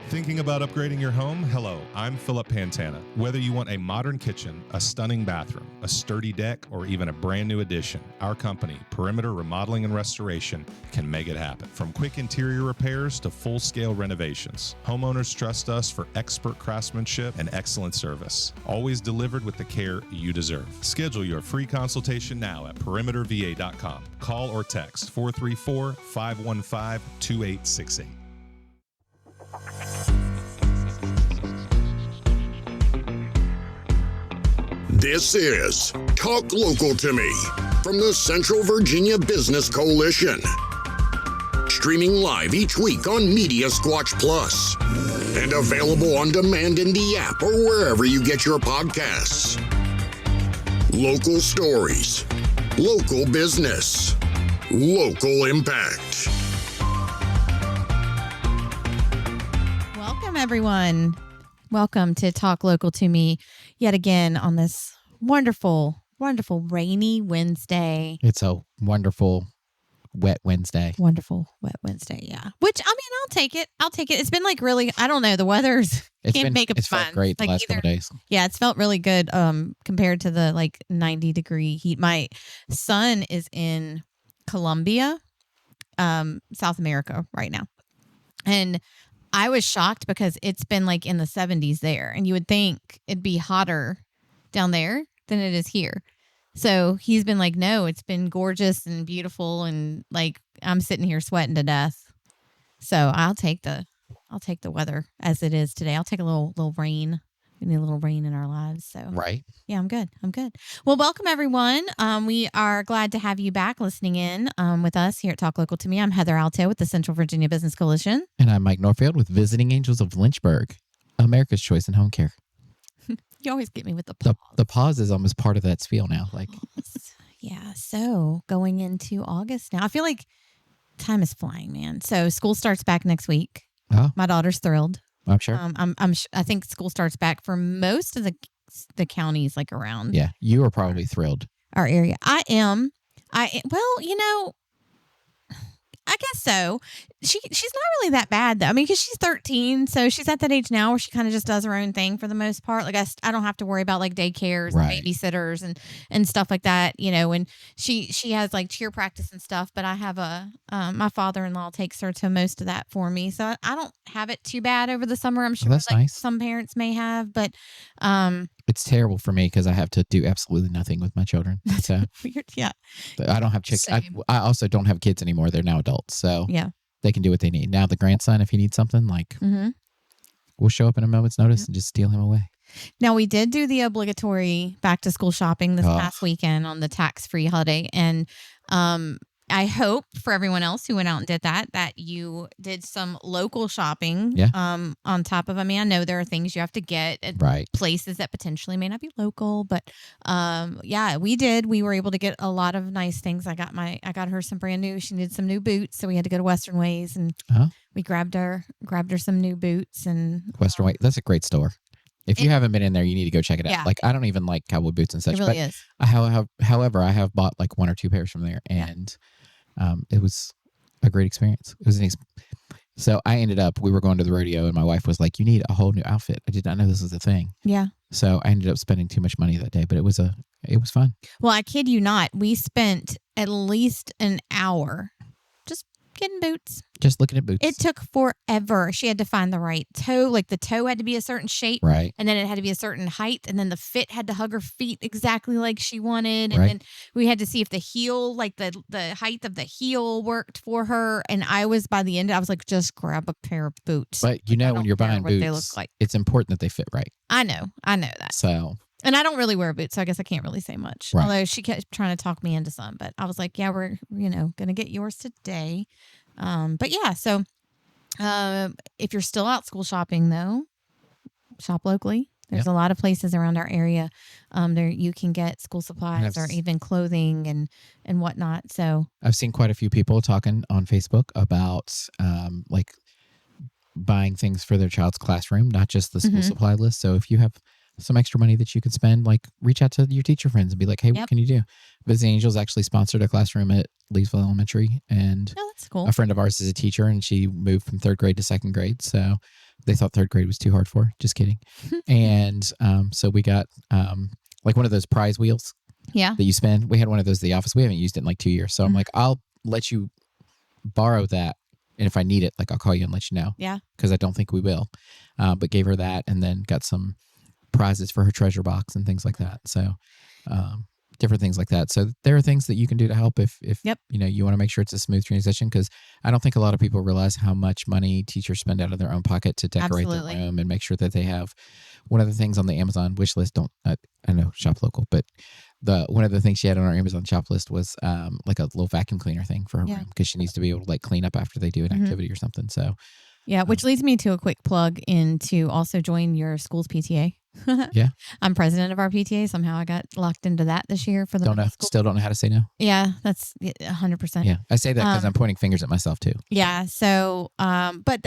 Thinking about upgrading your home? Hello, I'm Philip Pantana. Whether you want a modern kitchen, a stunning bathroom, a sturdy deck, or even a brand new addition, our company, Perimeter Remodeling and Restoration, can make it happen. From quick interior repairs to full-scale renovations, homeowners trust us for expert craftsmanship and excellent service, always delivered with the care you deserve. Schedule your free consultation now at perimeterva.com. Call or text 434-515-2868. This is Talk Local to Me from the Central Virginia Business Coalition. Streaming live each week on Media Squatch Plus and available on demand in the app or wherever you get your podcasts. Local stories, local business, local impact. Welcome, everyone. Welcome to Talk Local to Me yet again on this wonderful, wonderful rainy Wednesday. It's a wonderful wet Wednesday. Wonderful wet Wednesday, yeah. Which, I mean, I'll take it. I'll take it. It's been like really, I don't know, the weather's can't make it fun. Felt great like the last couple days. Yeah, it's felt really good compared to the like 90-degree heat. My son is in Colombia, South America right now. And I was shocked because it's been like in the 70s there, and you would think it'd be hotter down there than it is here. So he's been like, no, it's been gorgeous and beautiful, and like I'm sitting here sweating to death. So I'll take the weather as it is today. I'll take a little rain. We need a little rain in our lives. So right. Yeah, I'm good. Well, welcome everyone. We are glad to have you back listening in with us here at Talk Local to Me. I'm Heather Alto with the Central Virginia Business Coalition. And I'm Mike Norfield with Visiting Angels of Lynchburg, America's Choice in Home Care. You always get me with the pause. The pause is almost part of that spiel now. Like, yeah. So going into August now, I feel like time is flying, man. So school starts back next week. Oh. My daughter's thrilled. I'm sure. I think school starts back for most of the counties like around. Yeah, you are probably thrilled. Our area. I am. Well, you know, I guess so. She's not really that bad though. I mean, because she's 13, so she's at that age now where she kind of just does her own thing for the most part. Like I don't have to worry about like daycares right. and babysitters and stuff like that. You know, and she has like cheer practice and stuff. But I have my father-in-law takes her to most of that for me, so I don't have it too bad over the summer. I'm sure that's like nice. Some parents may have, but it's terrible for me because I have to do absolutely nothing with my children. So weird. Yeah, but I don't have chicks. I also don't have kids anymore. They're now adults, so yeah. They can do what they need. Now the grandson, if he needs something, like we'll show up in a moment's notice and just steal him away. Now we did do the obligatory back to school shopping this past weekend on the tax-free holiday, and I hope for everyone else who went out and did that you did some local shopping. Yeah. On top of, I mean, I know there are things you have to get at right. places that potentially may not be local, but yeah, we did. We were able to get a lot of nice things. I got her some brand new. She needed some new boots, so we had to go to Western Ways, and we grabbed her some new boots. And Western Ways, that's a great store. If you haven't been in there, you need to go check it out. Yeah. Like, I don't even like cowboy boots and such. It really is. However, I have bought like one or two pairs from there, and it was a great experience. It was so we were going to the rodeo, and my wife was like, "You need a whole new outfit." I did not know this was a thing. Yeah. So I ended up spending too much money that day, but it was fun. Well, I kid you not. We spent at least an hour just getting boots. Just looking at boots. It took forever. She had to find the right toe. Like the toe had to be a certain shape. Right. And then it had to be a certain height. And then the fit had to hug her feet exactly like she wanted. And right. then we had to see if the heel, like the height of the heel worked for her. And by the end, I was like, just grab a pair of boots. But you know, when you're buying boots, they look like. It's important that they fit right. I know that. So. And I don't really wear boots, so I guess I can't really say much. Right. Although she kept trying to talk me into some. But I was like, yeah, we're, going to get yours today. But yeah, so if you're still out school shopping, though, shop locally. There's a lot of places around our area there you can get school supplies or even clothing and whatnot. So I've seen quite a few people talking on Facebook about like buying things for their child's classroom, not just the school supply list. So if you have some extra money that you could spend, like reach out to your teacher friends and be like, hey, what Yep. can you do? Busy Angels actually sponsored a classroom at Leesville Elementary, and Oh, that's cool. a friend of ours is a teacher, and she moved from 3rd grade to 2nd grade. So they thought 3rd grade was too hard for her. Just kidding. And so we got like one of those prize wheels Yeah. that you spin. We had one of those at the office. We haven't used it in like 2 years. So I'm Mhm. like, I'll let you borrow that. And if I need it, like I'll call you and let you know. Yeah. Because I don't think we will. But gave her that, and then got some prizes for her treasure box and things like that. So different things like that. So there are things that you can do to help if Yep. you know, you want to make sure it's a smooth transition, because I don't think a lot of people realize how much money teachers spend out of their own pocket to decorate Absolutely. their room and make sure that they have one of the things on the Amazon wish list. I know shop local, but one of the things she had on our Amazon shop list was like a little vacuum cleaner thing for her Yeah. room, because she needs to be able to like clean up after they do an Mhm. activity or something. So Yeah, which leads me to a quick plug in to also join your school's PTA. Yeah. I'm president of our PTA. Somehow I got locked into that this year for the don't know, school. still don't know how to say no. Yeah, that's 100%. Yeah, I say that because Um, I'm pointing fingers at myself too. Yeah. So, but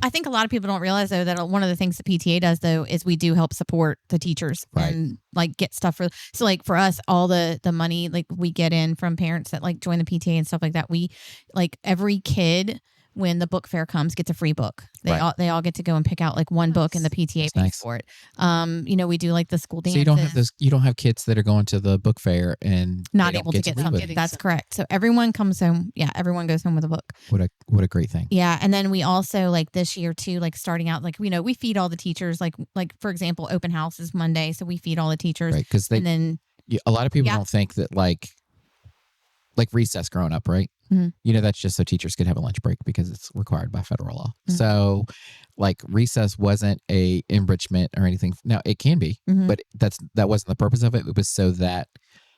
I think a lot of people don't realize though that one of the things that PTA does though is we do help support the teachers Right. and like get stuff so like for us, all the money like we get in from parents that like join the PTA and stuff like that. We like every kid when the book fair comes gets a free book. They all get to go and pick out like one book and the PTA pays nice. for it. You know, we do like the school dances. So you don't have kids that are going to the book fair and not they don't able to get read something. with it. That's correct. So everyone comes home. Yeah, everyone goes home with a book. What a great thing. Yeah, and then we also like this year too, like starting out, like we feed all the teachers. Like for example, open house is Monday, so we feed all the teachers. Right, because and then a lot of people Yeah. don't think that like recess growing up, right? Mhm. You know, that's just so teachers could have a lunch break because it's required by federal law. Mhm. So like recess wasn't a enrichment or anything. Now it can be, Mhm. but that wasn't the purpose of it. It was so that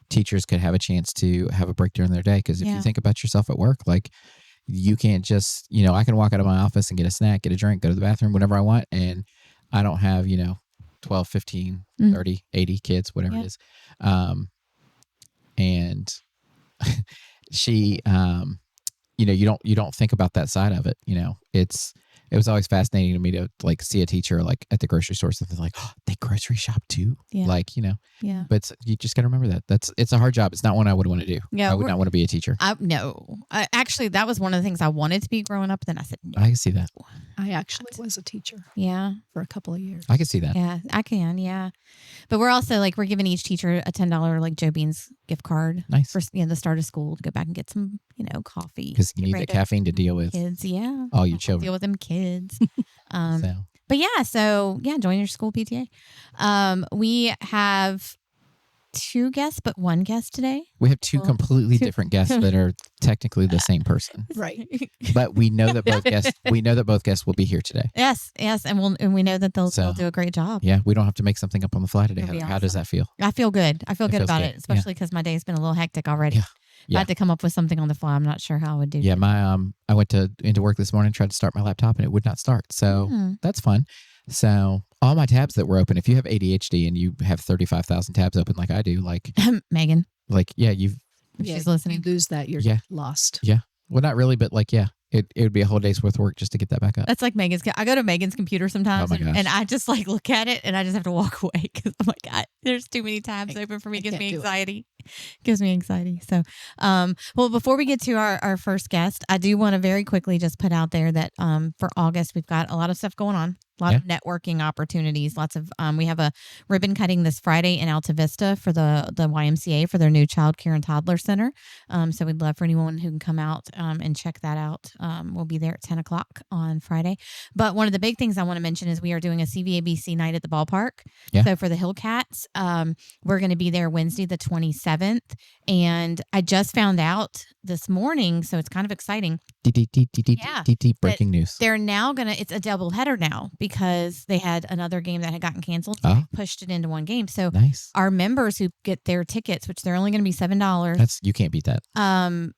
teachers could have a chance to have a break during their day. Because if Yeah. you think about yourself at work, like you can't just, I can walk out of my office and get a snack, get a drink, go to the bathroom, whenever I want. And I don't have, 12, 15, Mhm. 30, 80 kids, whatever Yeah. it is. And she, you don't think about that side of it. It was always fascinating to me to like see a teacher like at the grocery store, something like, oh, they grocery shop too. Yeah. Like, yeah. but you just got to remember that it's a hard job. It's not one I would want to do. Yeah, I would not want to be a teacher. No, actually, that was one of the things I wanted to be growing up. Then I said, no. I can see that. I actually was a teacher Yeah, for a couple of years. I can see that. yeah, I can. Yeah, but we're also like we're giving each teacher a $10 like Joe Beans gift card Nice. for the start of school to go back and get some coffee Because you Get need ready the caffeine to deal with kids. Yeah, all your children. deal with them kids. So But yeah, so yeah, join your school PTA. We have 2 guests, but 1 guest today. we have two Well, completely two- different guests that are technically the same person, Right. but we know that both guests will be here today. Yes, and we know that they'll So, do a great job. Yeah, we don't have to make something up on the fly today. It'll be How does awesome. that feel? I feel good. I feel It good feels about good, it, especially because my day's been a little hectic already. Yeah. If I had to come up with something on the fly, I'm not sure how I would do. Yeah, it. my I went into work this morning, tried to start my laptop, and it would not start. So Hmm. that's fun. So all my tabs that were open, if you have ADHD and you have 35,000 tabs open like I do, like Megan, yeah, if she's listening. You lose that, you're Yeah. lost. well, not really, but like, yeah, it would be a whole day's worth of work just to get that back up. That's like Megan's. I go to Megan's computer sometimes, Oh my gosh. and I just like look at it, and I just have to walk away because I'm like, there's too many tabs open for me. It gives can't me do it. anxiety. Gives me anxiety. So, well, before we get to our first guest, I do want to very quickly just put out there that for August we've got a lot of stuff going on. A lot of networking opportunities. Lots of we have a ribbon cutting this Friday in Alta Vista for the YMCA for their new child care and toddler center. So we'd love for anyone who can come out and check that out. We'll be there at 10 o'clock on Friday. But one of the big things I want to mention is we are doing a CVABC night at the ballpark. Yeah. So for the Hillcats, we're going to be there Wednesday the 27th. And I just found out this morning, so it's kind of exciting. Yeah. Breaking news. They're now it's a doubleheader now because they had another game that had gotten canceled. So Oh. they pushed it into one game. So Nice. our members who get their tickets, which they're only going to be $7, You can't beat that.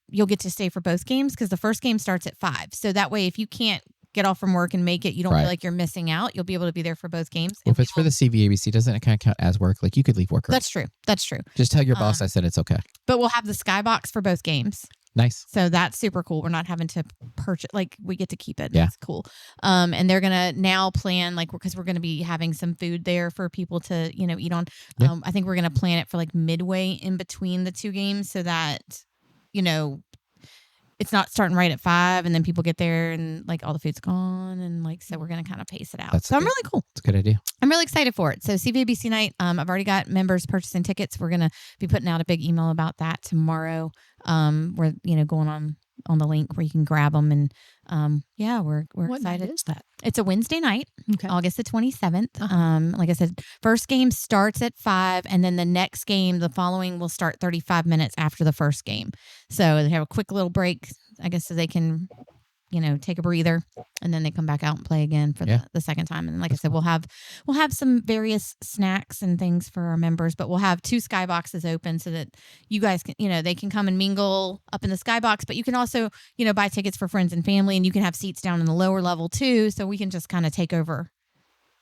you'll get to stay for both games because the first game starts at 5. So that way, if you can't get off from work and make it, you don't Right. feel like you're missing out. You'll be able to be there for both games. Well, And if it's for the CVABC, doesn't it kind of count as work? Like you could leave work early. That's true. That's true. Just tell your boss I said it's okay. But we'll have the skybox for both games. Nice. So that's super cool. We're not having to purchase, like we get to keep it. Yeah. That's cool. And they're going to now plan, like, because we're going to be having some food there for people to, eat on. Yeah. I think we're going to plan it for like midway in between the two games so that, it's not starting right at 5 and then people get there and like all the food's gone. And like, so we're going to kind of pace it out. I'm really cool. It's a good idea. I'm really excited for it. So CVABC night, I've already got members purchasing tickets. We're going to be putting out a big email about that tomorrow. We're, going on the link where you can grab them. And we're What excited. night is that? It's a Wednesday night, Okay. August the 27th. Uh-huh. Like I said, first game starts at 5 and then the next game, the following will start 35 minutes after the first game. So they have a quick little break, I guess, so they can, take a breather and then they come back out and play again for the second time. And like I said, we'll have some various snacks and things for our members, but we'll have 2 skyboxes open so that you guys can, they can come and mingle up in the skybox, but you can also, buy tickets for friends and family and you can have seats down in the lower level too. So we can just kind of take over.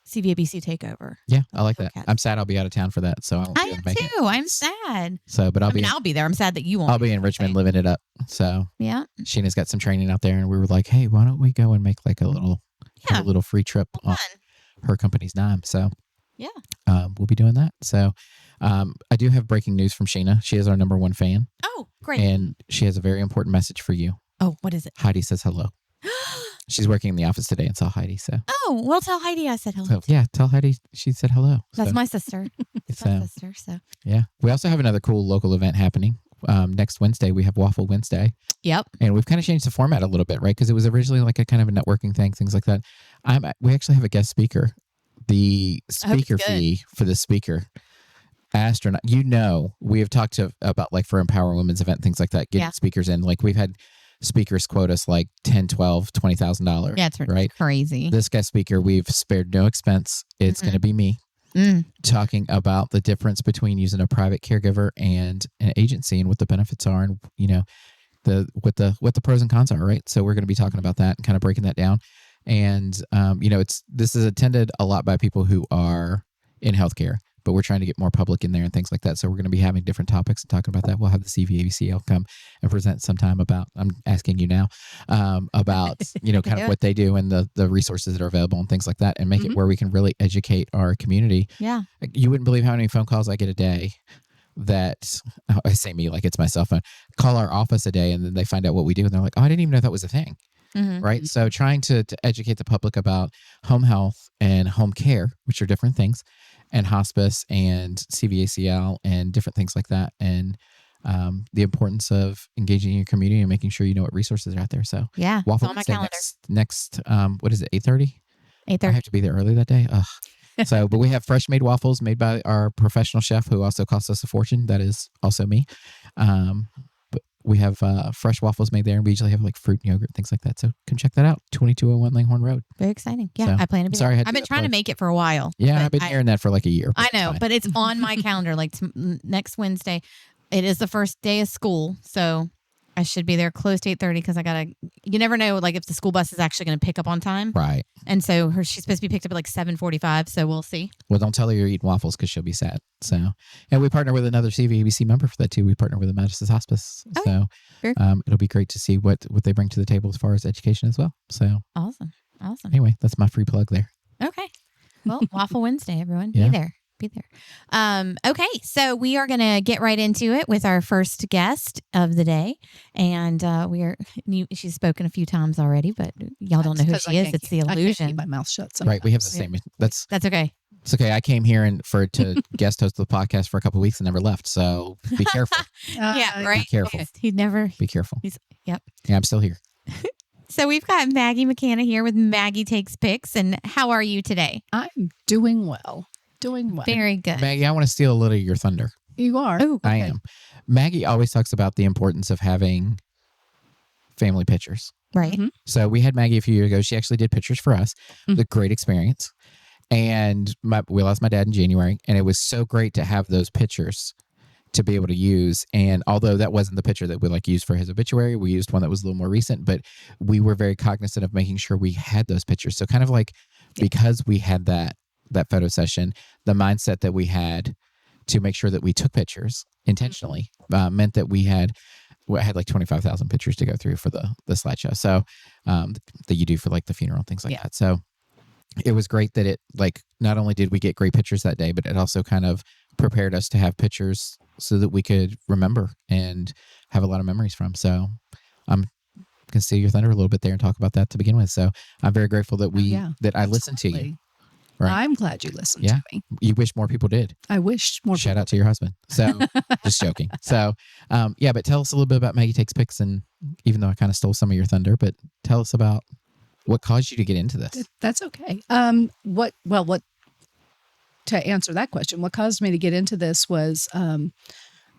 CVABC takeover. Yeah, I like that. Cats. I'm sad I'll be out of town for that, so I won't be I able am to make it. too. I'm sad. So, but I'll I'll be there. I'm sad that you won't. I'll be in Richmond living it up. So Yeah. Sheena's got some training out there, and we were like, hey, why don't we go and make like a little free trip on her company's dime? So Yeah. we'll be doing that. So I do have breaking news from Sheena. She is our number 1 fan, Oh, great. and she has a very important message for you. Oh, what is it? Heidi says hello. She's working in the office today and saw Heidi. So, Oh, well, tell Heidi I said hello. so yeah, tell Heidi she said hello. That's So, my sister. That's my so, sister. So, yeah. We also have another cool local event happening. Next Wednesday, we have Waffle Wednesday. yep. And we've kind of changed the format a little bit, right? Because it was originally like a kind of a networking thing, things like that. We actually have a guest speaker. The speaker good. fee for the speaker, astronaut. We have talked about like for Empower Women's event, things like that, getting speakers in. Like we've had speakers quote us like $10,000, $12,000, $20,000. Yeah, it's right. crazy. This guest speaker, we've spared no expense. It's going to be me talking about the difference between using a private caregiver and an agency and what the benefits are, and what the pros and cons are, right? So we're going to be talking about that and kind of breaking that down. And this is attended a lot by people who are in healthcare, but we're trying to get more public in there and things like that. So we're going to be having different topics and talking about that. We'll have the CVABCL come and present sometime about, I'm asking you now, about, kind of what they do and the resources that are available and things like that, and make it where we can really educate our community. Yeah. You wouldn't believe how many phone calls I get a day that, I say me like it's my cell phone, call our office a day and then they find out what we do and they're like, oh, I didn't even know that was a thing. Right. So trying to educate the public about home health and home care, which are different things, and hospice and CVACL and different things like that. And the importance of engaging in your community and making sure you know what resources are out there. So Yeah. Waffle it's on my Wednesday calendar. next what is it, 8:30? 8:30. I have to be there early that day. Ugh. So, but we have fresh made waffles made by our professional chef who also costs us a fortune. That is also me. But we have fresh waffles made there, and we usually have like fruit and yogurt, things like that. So come check that out, 2201 Langhorne Road. Very exciting. Yeah, So, I plan to be sorry, I there. had to I've do been that trying to plug. make it for a while. Yeah, but I've been hearing that for like a year. I but it's know, fine. but it's on my calendar. Like next Wednesday, it is the first day of school, so I should be there close to 8:30 because I gotta. You never know, like if the school bus is actually going to pick up on time, Right. and so she's supposed to be picked up at like 7:45. So we'll see. Well, don't tell her you're eating waffles because she'll be sad. So, and we partner with another CVABC member for that too. We partner with the Majestas Hospice. Oh, So very it'll be great to see what they bring to the table as far as education as well. So Awesome. anyway, that's my free plug there. Okay. Well, Waffle Wednesday, everyone. Yeah. Be there. Okay, so we are going to get right into it with our first guest of the day. And she's spoken a few times already, but y'all don't know who she is. It's the I can't illusion. keep my mouth shut. Right. We have the sometimes. same. That's okay. it's okay. I came here to guest host the podcast for a couple of weeks and never left. So be careful. Yeah, right. Be careful. He'd never. Be careful. Yep. Yeah, I'm still here. So we've got Maggie McKenna here with Maggie Takes Pics. And how are you today? I'm doing well. Very good. Maggie, I want to steal a little of your thunder. You are. Oh, I am. Maggie always talks about the importance of having family pictures. right. Mhm. So we had Maggie a few years ago. She actually did pictures for us. It was a great experience. And we lost my dad in January, and it was so great to have those pictures to be able to use. And although that wasn't the picture that we used for his obituary, we used one that was a little more recent, but we were very cognizant of making sure we had those pictures. So kind of like, because we had that photo session, the mindset that we had to make sure that we took pictures intentionally meant that we had I had like 25,000 pictures to go through for the slideshow. So that you do for like the funeral and things like that. So it was great that it like not only did we get great pictures that day, but it also kind of prepared us to have pictures so that we could remember and have a lot of memories from. So I'm can steal your thunder a little bit there and talk about that to begin with. So I'm very grateful that that I listened to you. Right. I'm glad you listened to me. You wish more people did. I wish more Shout out to your husband. So just joking. So but tell us a little bit about Maggie Takes Pics, and even though I kind of stole some of your thunder, but tell us about what caused you to get into this. That's okay. What to answer that question, what caused me to get into this was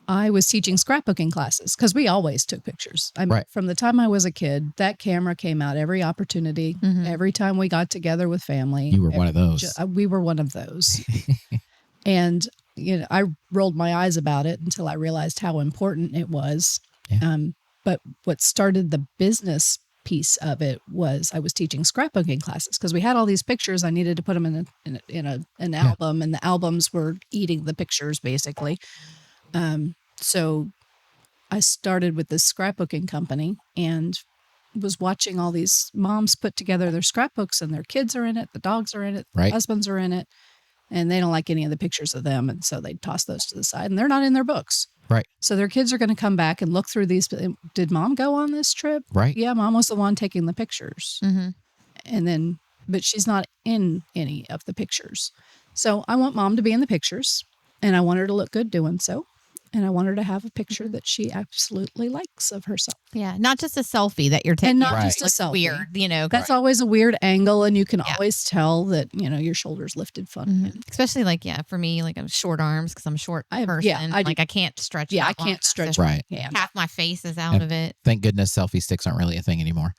I was teaching scrapbooking classes because we always took pictures. I mean, from the time I was a kid, that camera came out every opportunity. Every time we got together with family. You were one of those. We were one of those. And, I rolled my eyes about it until I realized how important it was. Yeah. But what started the business piece of it was I was teaching scrapbooking classes because we had all these pictures. I needed to put them in an album, and the albums were eating the pictures basically. So I started with this scrapbooking company and was watching all these moms put together their scrapbooks, and their kids are in it. The dogs are in it. The husbands are in it, and they don't like any of the pictures of them. And so they toss those to the side, and they're not in their books. Right. So their kids are going to come back and look through these. Did mom go on this trip? Right. Yeah. Mom was the one taking the pictures. And then, but she's not in any of the pictures. So I want mom to be in the pictures, and I want her to look good doing so. And I want her to have a picture that she absolutely likes of herself. Yeah, not just a selfie that you're taking. And not just a selfie. Weird, That's always a weird angle, and you can always tell that, your shoulders lifted fun. Especially for me, like I'm short arms because I'm a short person. I can't stretch. Yeah, I can't stretch. Right. Half my face is out of it. Thank goodness selfie sticks aren't really a thing anymore.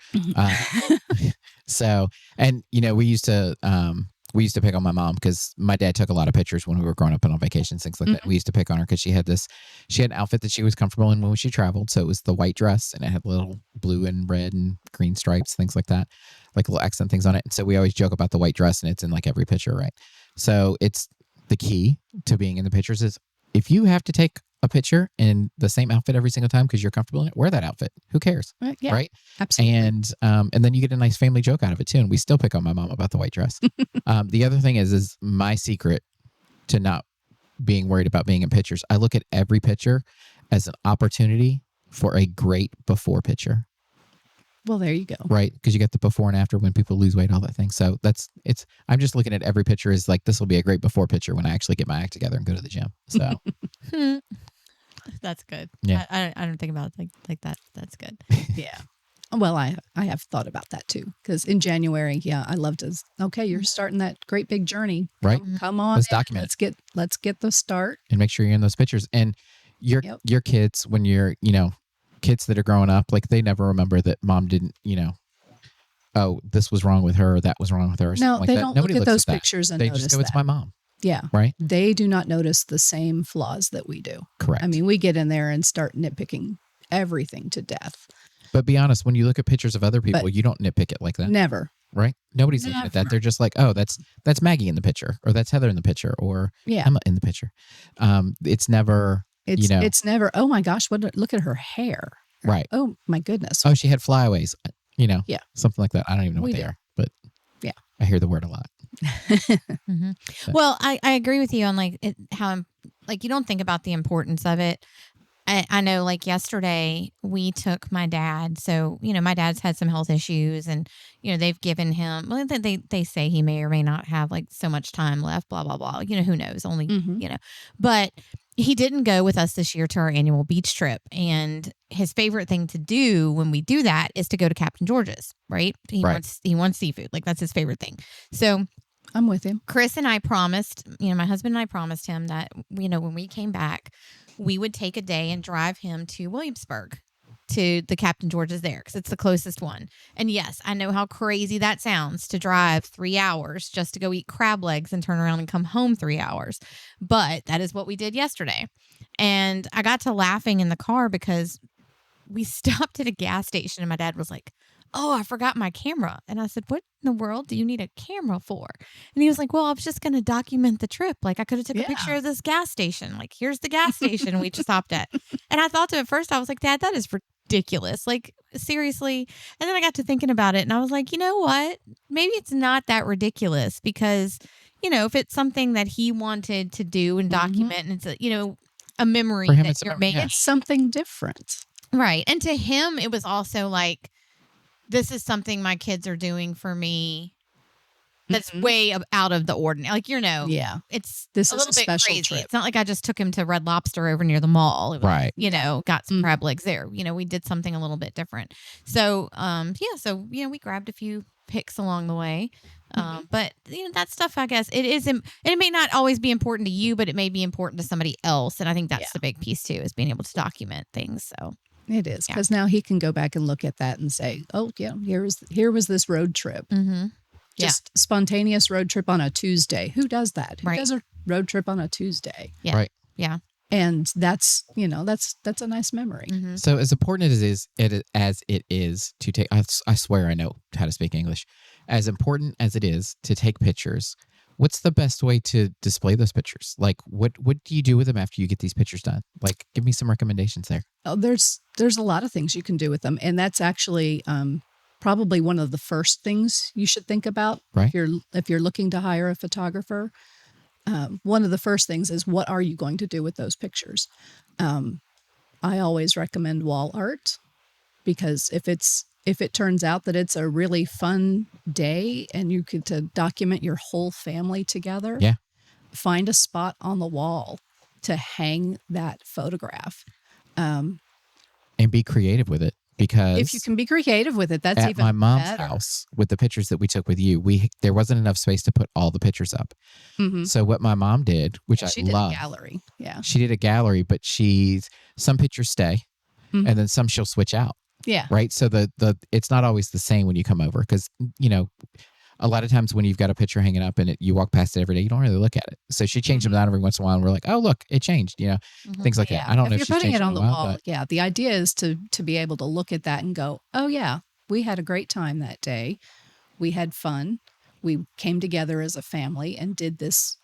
So, and we used to pick on my mom because my dad took a lot of pictures when we were growing up and on vacations, things like that. We used to pick on her because she had an outfit that she was comfortable in when she traveled. So it was the white dress, and it had little blue and red and green stripes, things like that, like little accent things on it. And so we always joke about the white dress, and it's in like every picture, right? So it's the key to being in the pictures is if you have to take a picture in the same outfit every single time because you're comfortable in it, wear that outfit. Who cares? Yeah, right? Absolutely. And then you get a nice family joke out of it too. And we still pick on my mom about the white dress. The other thing is my secret to not being worried about being in pictures. I look at every picture as an opportunity for a great before picture. Well, there you go. Right. Because you get the before and after when people lose weight, all that thing. So I'm just looking at every picture as like, this will be a great before picture when I actually get my act together and go to the gym. So that's good. Yeah. I don't think about it like that. That's good. Yeah. Well, I have thought about that too. Because in January, I love to, you're starting that great big journey. Right. Come on. Let's document it. Let's get the start. And make sure you're in those pictures. And your kids, when you're, kids that are growing up, like they never remember that mom didn't, oh, this was wrong with her, or that was wrong with her. Or No, like they that. don't Nobody look at looks those pictures and they notice just go, it's my mom. Yeah. Right. They do not notice the same flaws that we do. Correct. I mean, we get in there and start nitpicking everything to death. But be honest, when you look at pictures of other people, you don't nitpick it like that. Never. Right? Nobody's looking at that. They're just like, oh, that's Maggie in the picture, or that's Heather in the picture, or Emma in the picture. It's never, it's never, oh my gosh, look at her hair. Right. Oh my goodness. Oh, she had flyaways, something like that. I don't even know what they are, but I hear the word a lot. Well, I agree with you on how you don't think about the importance of it. I know yesterday we took my dad. So, my dad's had some health issues, and, they've given him, they say he may or may not have so much time left, blah, blah, blah. Who knows? Only, but he didn't go with us this year to our annual beach trip. And his favorite thing to do when we do that is to go to Captain George's, right? He wants seafood. That's his favorite thing. So I'm with him. Chris and I promised, my husband and I promised him that, when we came back, we would take a day and drive him to Williamsburg to the Captain George's there because it's the closest one. And yes, I know how crazy that sounds to drive 3 hours just to go eat crab legs and turn around and come home 3 hours. But that is what we did yesterday. And I got to laughing in the car because we stopped at a gas station and my dad was like, oh, I forgot my camera. And I said, what in the world do you need a camera for? And he was like, well, I was just going to document the trip. Like I could have took a picture of this gas station. Like here's the gas station we just stopped at. And I thought to at first, I was like, Dad, that is ridiculous. Like seriously. And then I got to thinking about it and I was like, you know what? Maybe it's not that ridiculous because, you know, if it's something that he wanted to do and document and it's a, you know, a memory For him, that it's a you're memory, making. It's something different. Right. And to him, it was also like, this is something my kids are doing for me that's way out of the ordinary. Like, you know, it's this a is little a bit special crazy. trip. It's not like I just took him to Red Lobster over near the mall. It was, Right. you know, got some crab legs there. You know, we did something a little bit different. So, so, you know, we grabbed a few pics along the way. But, you know, that stuff, I guess, it may not always be important to you, but it may be important to somebody else. And I think that's the big piece, too, is being able to document things. So. It is because now he can go back and look at that and say, "Oh, yeah, here was this road trip, just spontaneous road trip on a Tuesday. Who does that? Who does a road trip on a Tuesday? Yeah, Right. Yeah, and that's a nice memory. So as important as it is to take, I swear I know how to speak English. As important as it is to take pictures, what's the best way to display those pictures? Like, what do you do with them after you get these pictures done? Like, give me some recommendations there. Oh, there's a lot of things you can do with them, and that's actually probably one of the first things you should think about Right. if you're looking to hire a photographer. One of the first things is, what are you going to do with those pictures? I always recommend wall art because if it turns out that it's a really fun day and you get to document your whole family together, find a spot on the wall to hang that photograph. And be creative with it, because if you can be creative with it, that's at even my mom's better. house with the pictures that we took with you, there wasn't enough space to put all the pictures up. So what my mom did, which I She love, did a gallery. Yeah. she did a gallery, but some pictures stay and then some she'll switch out. Yeah. Right. So it's not always the same when you come over, because, you know, a lot of times when you've got a picture hanging up and you walk past it every day, you don't really look at it. So she changed them down every once in a while and we're like, oh, look, it changed, you know, things like that. I don't know if you're she's putting changed it on the in a wall. while, but The idea is to be able to look at that and go, oh yeah, we had a great time that day. We had fun. We came together as a family and did this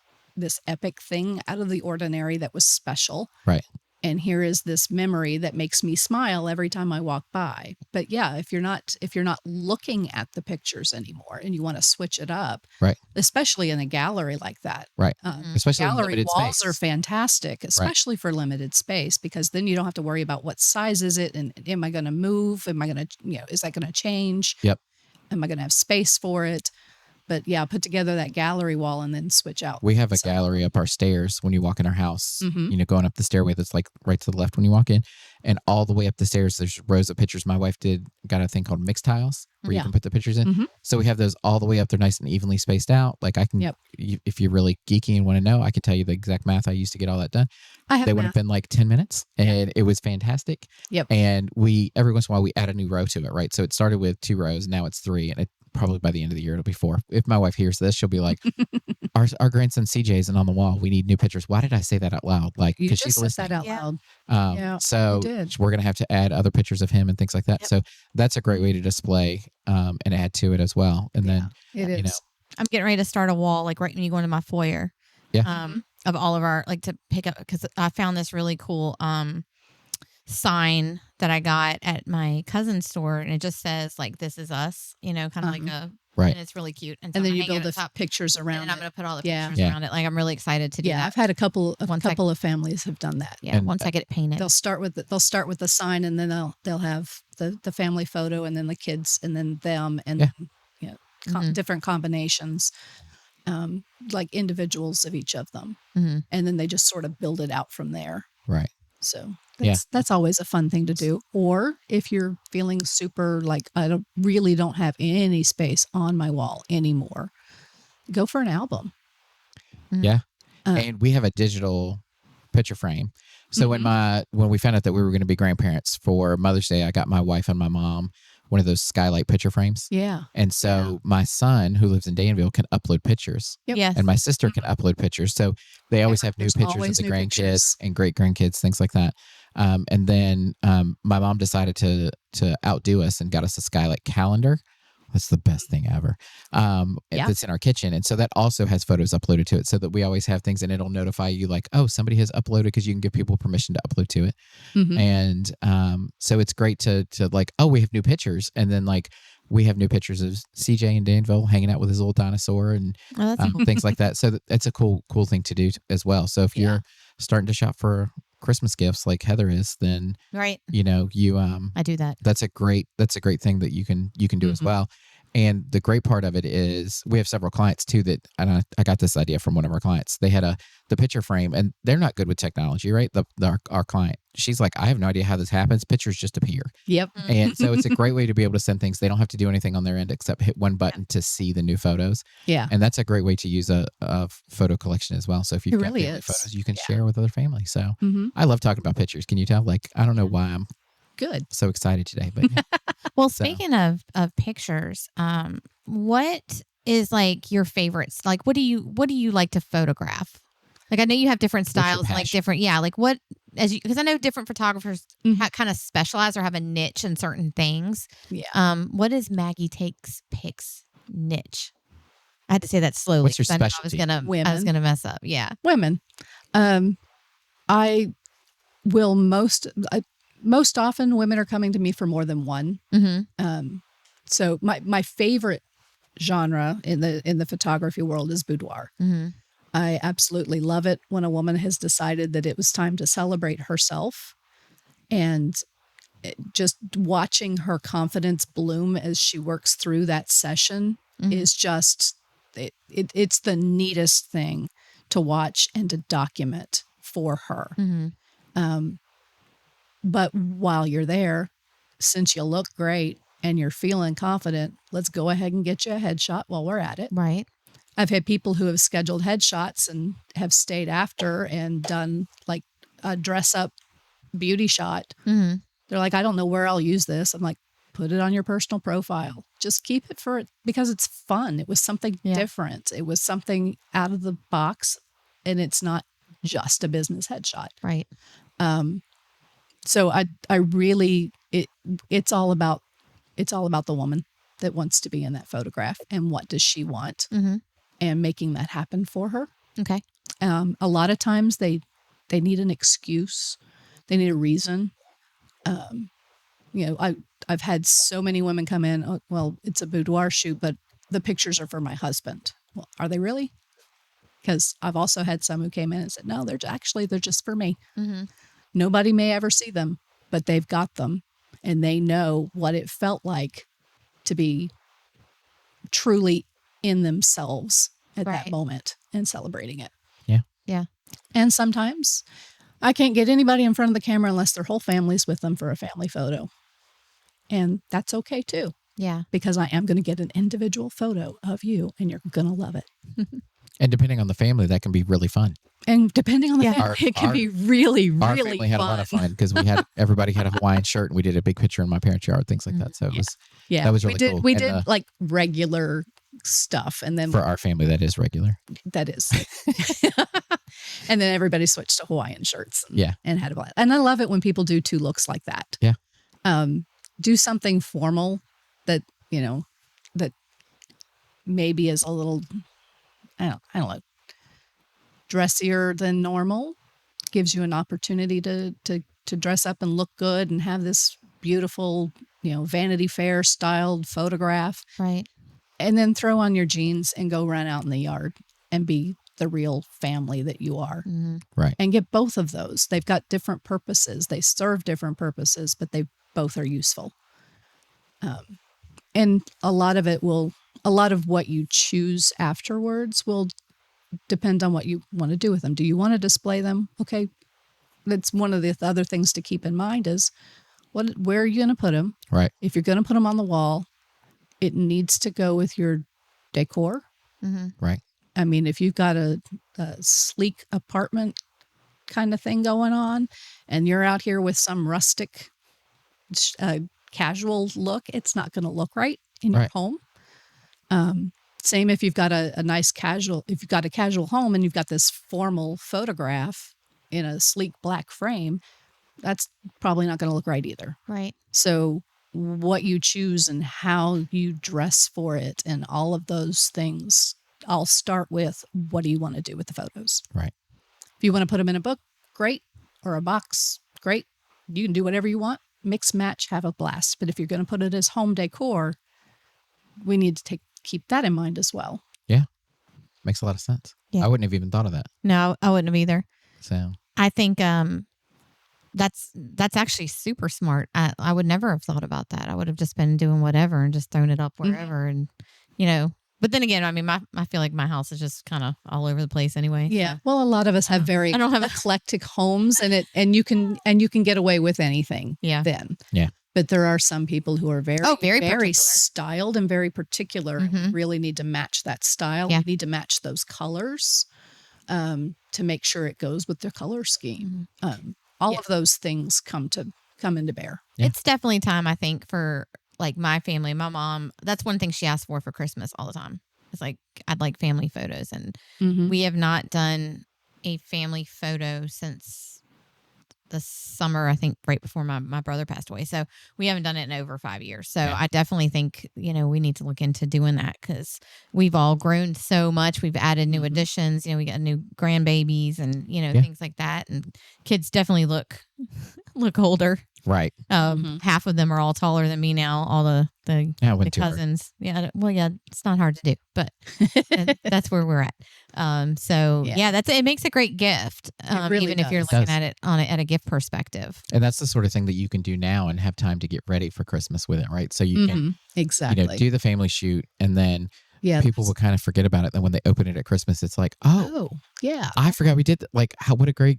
epic thing out of the ordinary that was special. Right. And here is this memory that makes me smile every time I walk by. But yeah, if you're not looking at the pictures anymore and you want to switch it up, right, especially in a gallery like that, right, especially in gallery limited walls space. are fantastic, especially for limited space, because then you don't have to worry about what size is it and am I going to move? Am I going to, is that going to change? Yep. Am I going to have space for it? But yeah, put together that gallery wall and then switch out. We have a gallery up our stairs when you walk in our house, you know, going up the stairway that's like right to the left when you walk in. And all the way up the stairs, there's rows of pictures. My wife got a thing called mixed tiles where you can put the pictures in. So we have those all the way up. They're nice and evenly spaced out. Like I can, if you're really geeky and want to know, I can tell you the exact math I used to get all that done. They would have been like 10 minutes and it was fantastic. Yep. And every once in a while we add a new row to it, right? So it started with 2 rows. Now it's 3. And probably by the end of the year, it'll be 4. If my wife hears this, she'll be like, our grandson CJ isn't on the wall. We need new pictures. Why did I say that out loud? Like, because she's said listening. that out loud. So we're going to have to add other pictures of him and things like that. So that's a great way to display and add to it as well. And then, it is. You know, I'm getting ready to start a wall, like right when you go into my foyer. Yeah. Of all of our, like to pick up, because I found this really cool sign that I got at my cousin's store, and it just says like, "This is us," you know, kind of like a, right. And it's really cute. And, so and then I'm you hanging build it the up, pictures around and I'm it. going to put all the pictures around it. Like I'm really excited to do that. I've had a couple of families have done that. Yeah, once I get it painted, they'll start with the sign, and then they'll have the family photo, and then the kids, and then them, and different combinations, like individuals of each of them, and then they just sort of build it out from there. Right. So that's always a fun thing to do. Or if you're feeling super like I don't have any space on my wall anymore, go for an album. Yeah. And we have a digital picture frame. So when we found out that we were going to be grandparents for Mother's Day, I got my wife and my mom one of those skylight picture frames. Yeah. And so my son, who lives in Danville, can upload pictures. Yep. Yes. And my sister can upload pictures. So they always have new There's pictures of always the new grandkids pictures. and great grandkids, things like that. And then my mom decided to outdo us and got us a skylight calendar. That's the best thing ever. That's in our kitchen. And so that also has photos uploaded to it so that we always have things and it'll notify you like, oh, somebody has uploaded, because you can give people permission to upload to it. And so it's great to like, oh, we have new pictures. And then like we have new pictures of CJ in Danville hanging out with his little dinosaur and things like that. So that's a cool thing to do as well. So if you're starting to shop for Christmas gifts like Heather is, then you I do that. That's a great thing that you can do as well. And the great part of it is we have several clients too that, and I got this idea from one of our clients. They had the picture frame, and they're not good with technology, right? Our client, she's like, I have no idea how this happens. Pictures just appear. Yep. And so it's a great way to be able to send things. They don't have to do anything on their end except hit one button to see the new photos. Yeah. And that's a great way to use a photo collection as well. So if you've got really family photos, you can share with other family. So I love talking about pictures. Can you tell? Like, I don't know why I'm good, so excited today, but yeah. Well, speaking of pictures, what is like your favorites? Like, what do you like to photograph? Like, I know you have different styles and like different, like what, because I know different photographers kind of specialize or have a niche in certain things. Yeah. What is Maggie Takes Pics niche? I had to say that slowly. What's your specialty? I was gonna mess up. Yeah. Women. I will most often women are coming to me for more than one. So my favorite genre in the photography world is boudoir. I absolutely love it when a woman has decided that it was time to celebrate herself, and just watching her confidence bloom as she works through that session is just, it's the neatest thing to watch and to document for her. But while you're there, since you look great and you're feeling confident, let's go ahead and get you a headshot while we're at it. Right. I've had people who have scheduled headshots and have stayed after and done like a dress up beauty shot. They're like, I don't know where I'll use this. I'm like, put it on your personal profile. Just keep it because it's fun. It was something different. It was something out of the box, and it's not just a business headshot. Right. So I really, it's all about the woman that wants to be in that photograph and what does she want, and making that happen for her. Okay. A lot of times they need an excuse. They need a reason. I've had so many women come in, oh, well, it's a boudoir shoot, but the pictures are for my husband. Well, are they really? Because I've also had some who came in and said, no, they're just for me. Nobody may ever see them, but they've got them, and they know what it felt like to be truly in themselves at that moment and celebrating it. Yeah. Yeah. And sometimes I can't get anybody in front of the camera unless their whole family's with them for a family photo. And that's okay too. Yeah. Because I am going to get an individual photo of you and you're going to love it. And depending on the family, that can be really fun. And depending on the family, it can be really, our really family had fun. a lot of fun because everybody had a Hawaiian shirt, and we did a big picture in my parents' yard, things like that. So it was, that was really cool. We did like regular stuff, and then for our family, that is regular. That is. And then everybody switched to Hawaiian shirts. And had a blast. And I love it when people do two looks like that. Yeah. Do something formal that maybe is a little, I don't know, dressier than normal, gives you an opportunity to dress up and look good and have this beautiful, Vanity Fair styled photograph. Right. And then throw on your jeans and go run out in the yard and be the real family that you are. Right. And get both of those. They've got different purposes. They serve different purposes, but they both are useful. And a lot of what you choose afterwards will depend on what you want to do with them. Do you want to display them? Okay. That's one of the other things to keep in mind is where are you going to put them? Right. If you're going to put them on the wall, it needs to go with your decor. Right. I mean, if you've got a sleek apartment kind of thing going on and you're out here with some rustic, casual look, it's not going to look right in your home. Same if you've got a nice casual, if you've got a casual home and you've got this formal photograph in a sleek black frame, that's probably not going to look right either. Right. So what you choose and how you dress for it and all of those things, I'll start with, what do you want to do with the photos? Right. If you want to put them in a book, great. Or a box, great. You can do whatever you want. Mix, match, have a blast. But if you're going to put it as home decor, we need to keep that in mind as well. Yeah. Makes a lot of sense. Yeah. I wouldn't have even thought of that. No, I wouldn't have either. So I think that's actually super smart. I would never have thought about that. I would have just been doing whatever and just thrown it up wherever. And, but then again, I mean, I feel like my house is just kind of all over the place anyway. Yeah. So. Well, a lot of us have very eclectic homes, and you can get away with anything. Yeah. Then. Yeah. But there are some people who are very particular. styled and very particular. And really need to match that style. Yeah. You need to match those colors to make sure it goes with their color scheme. All of those things come into bear. Yeah. It's definitely time, I think, for like my family. My mom, that's one thing she asks for Christmas all the time. It's like, I'd like family photos. And we have not done a family photo since the summer, I think, right before my brother passed away. So we haven't done it in over 5 years. So I definitely think, we need to look into doing that, because we've all grown so much. We've added new additions. We got new grandbabies and, things like that. And kids definitely look older. Right. Half of them are all taller than me now. All the cousins. Yeah. Well, yeah, it's not hard to do, but that's where we're at. It makes a great gift. Really even if you're does. looking at it at a gift perspective. And that's the sort of thing that you can do now and have time to get ready for Christmas with it, right? So you can exactly do the family shoot, and then Yeah, people will kind of forget about it. Then when they open it at Christmas, it's like, oh yeah, I forgot we did that. Like, what a great,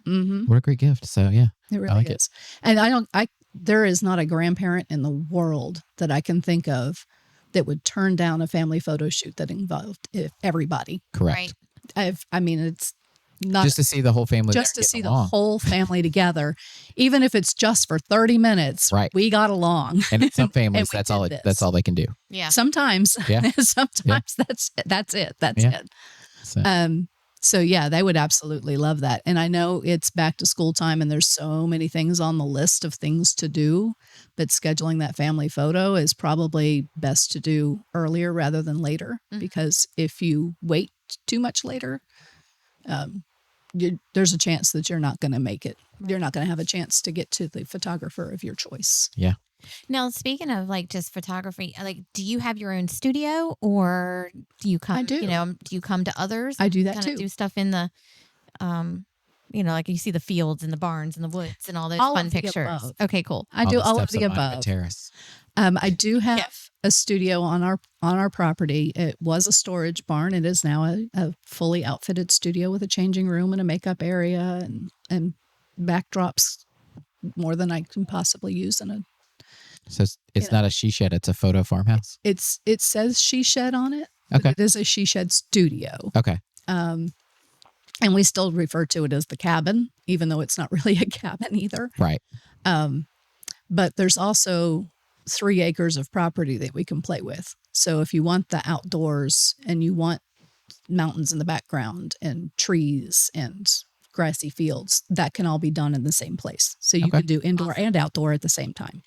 what a great gift. So yeah, it really I like is. And there is not a grandparent in the world that I can think of that would turn down a family photo shoot that involved everybody. Correct. Right. It's not just to see the whole family. just to see the along. whole family together, even if it's just for 30 minutes. Right. We got along. And in some families, we that's all. did this. That's all they can do. Yeah. Sometimes, Yeah. sometimes that's it. That's Yeah. it. So yeah, they would absolutely love that. And I know it's back to school time and there's so many things on the list of things to do, but scheduling that family photo is probably best to do earlier rather than later, because if you wait too much later, there's a chance that you're not going to make it. You're not going to have a chance to get to the photographer of your choice. Yeah. Now, speaking of like just photography, like, do you have your own studio, or do you come? I do. Do you come to others? I do that kinda too. Do stuff in the, like you see the fields and the barns and the woods and all those All fun of the pictures. above. Okay, cool. I do the all of steps the Monument above. Terrace. I do have a studio on our property. It was a storage barn. It is now a fully outfitted studio with a changing room and a makeup area and backdrops, more than I can possibly use in a. So it's not a she shed; it's a photo farmhouse. It says she shed on it. Okay. But it is a she shed studio. Okay. And we still refer to it as the cabin, even though it's not really a cabin either. Right. But there's also 3 acres of property that we can play with. So if you want the outdoors and you want mountains in the background and trees and grassy fields, that can all be done in the same place. So you can do indoor and outdoor at the same time.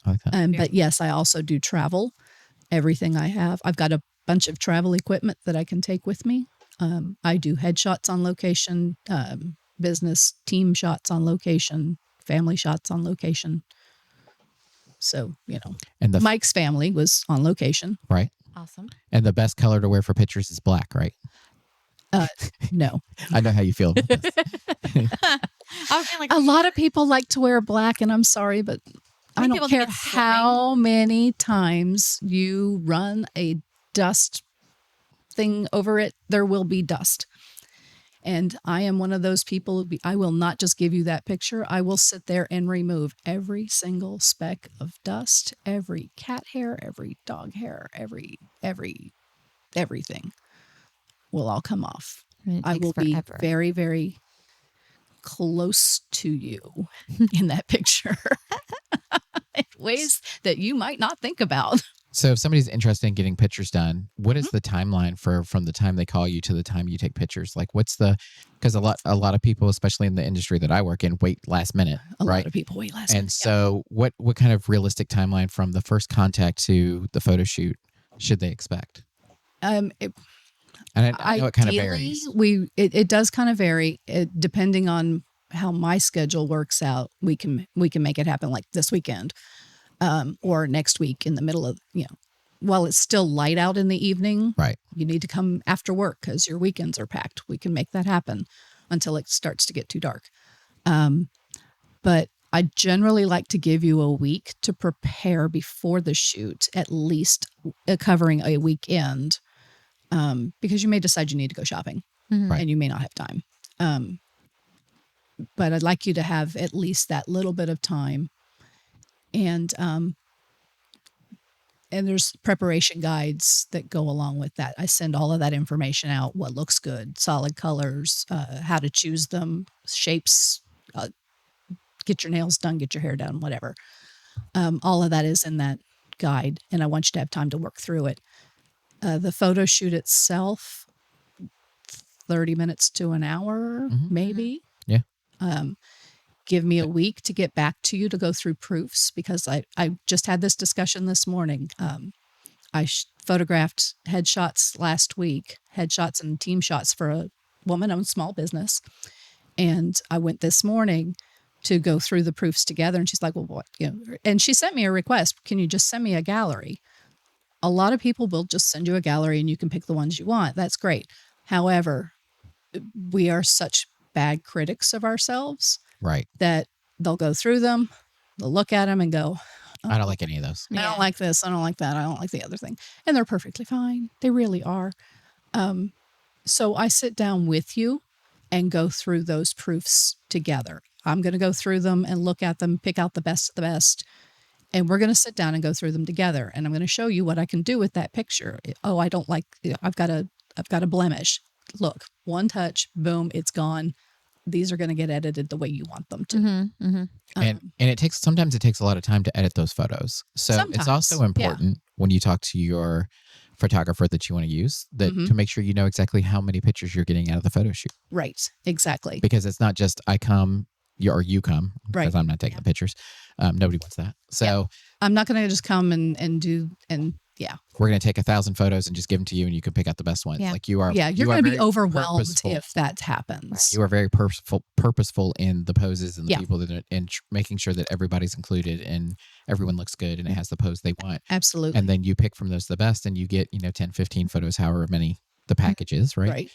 I like that. But yes, I also do travel. Everything I have, I've got a bunch of travel equipment that I can take with me. I do headshots on location, business team shots on location, family shots on location. So, And Mike's family was on location. right. Awesome. And the best color to wear for pictures is black, right? No. I know how you feel about this. I was feeling like A lot of people like to wear black, and I'm sorry, but I people don't think care it's how many times you run a dust thing over it, there will be dust. And I am one of those people. I will not just give you that picture. I will sit there and remove every single speck of dust, every cat hair, every dog hair, everything will all come off. It I takes will be forever. very, very close to you in that picture in ways that you might not think about. So if somebody's interested in getting pictures done, what is the timeline from the time they call you to the time you take pictures? Like because a lot of people, especially in the industry that I work in, wait last minute, A right? lot of people wait last And minute. so what kind of realistic timeline from the first contact to the photo shoot should they expect? And I know it kind of varies. It does kind of vary depending on how my schedule works out. We can make it happen like this weekend, or next week in the middle of, while it's still light out in the evening. Right. You need to come after work because your weekends are packed. We can make that happen until it starts to get too dark. But I generally like to give you a week to prepare before the shoot, at least covering a weekend, because you may decide you need to go shopping and you may not have time. But I'd like you to have at least that little bit of time. And there's preparation guides that go along with that. I send all of that information out, what looks good, solid colors, how to choose them, shapes, get your nails done, get your hair done, whatever. All of that is in that guide, and I want you to have time to work through it. The photo shoot itself, 30 minutes to an hour, maybe. Yeah. Give me a week to get back to you to go through proofs, because I just had this discussion this morning. I photographed headshots last week, headshots and team shots for a woman-owned small business. And I went this morning to go through the proofs together. And she's like, well, what? And she sent me a request. Can you just send me a gallery? A lot of people will just send you a gallery and you can pick the ones you want. That's great. However, we are such bad critics of ourselves. Right. That they'll go through them, they'll look at them and go, I don't like any of those. I don't like this, I don't like that, I don't like the other thing. And they're perfectly fine. They really are. So I sit down with you and go through those proofs together. I'm going to go through them and look at them, pick out the best of the best. And we're going to sit down and go through them together. And I'm going to show you what I can do with that picture. Oh, I don't like, I've got a blemish. Look, one touch, boom, it's gone. These are going to get edited the way you want them to. And sometimes it takes a lot of time to edit those photos. So Sometimes, it's also important when you talk to your photographer that you want to use that to make sure you know exactly how many pictures you're getting out of the photo shoot. Right. Exactly. Because it's not just I come or you come, right? Because I'm not taking the pictures. Nobody wants that. So I'm not going to just come and do. We're going to take 1,000 photos and just give them to you, and you can pick out the best ones. Yeah. Like you are. Yeah, you're going to be overwhelmed purposeful. if that happens. You are very purposeful in the poses and the people that and making sure that everybody's included and everyone looks good and it has the pose they want. Absolutely. And then you pick from those the best, and you get 10, 15 photos, however many the package is, right? Right.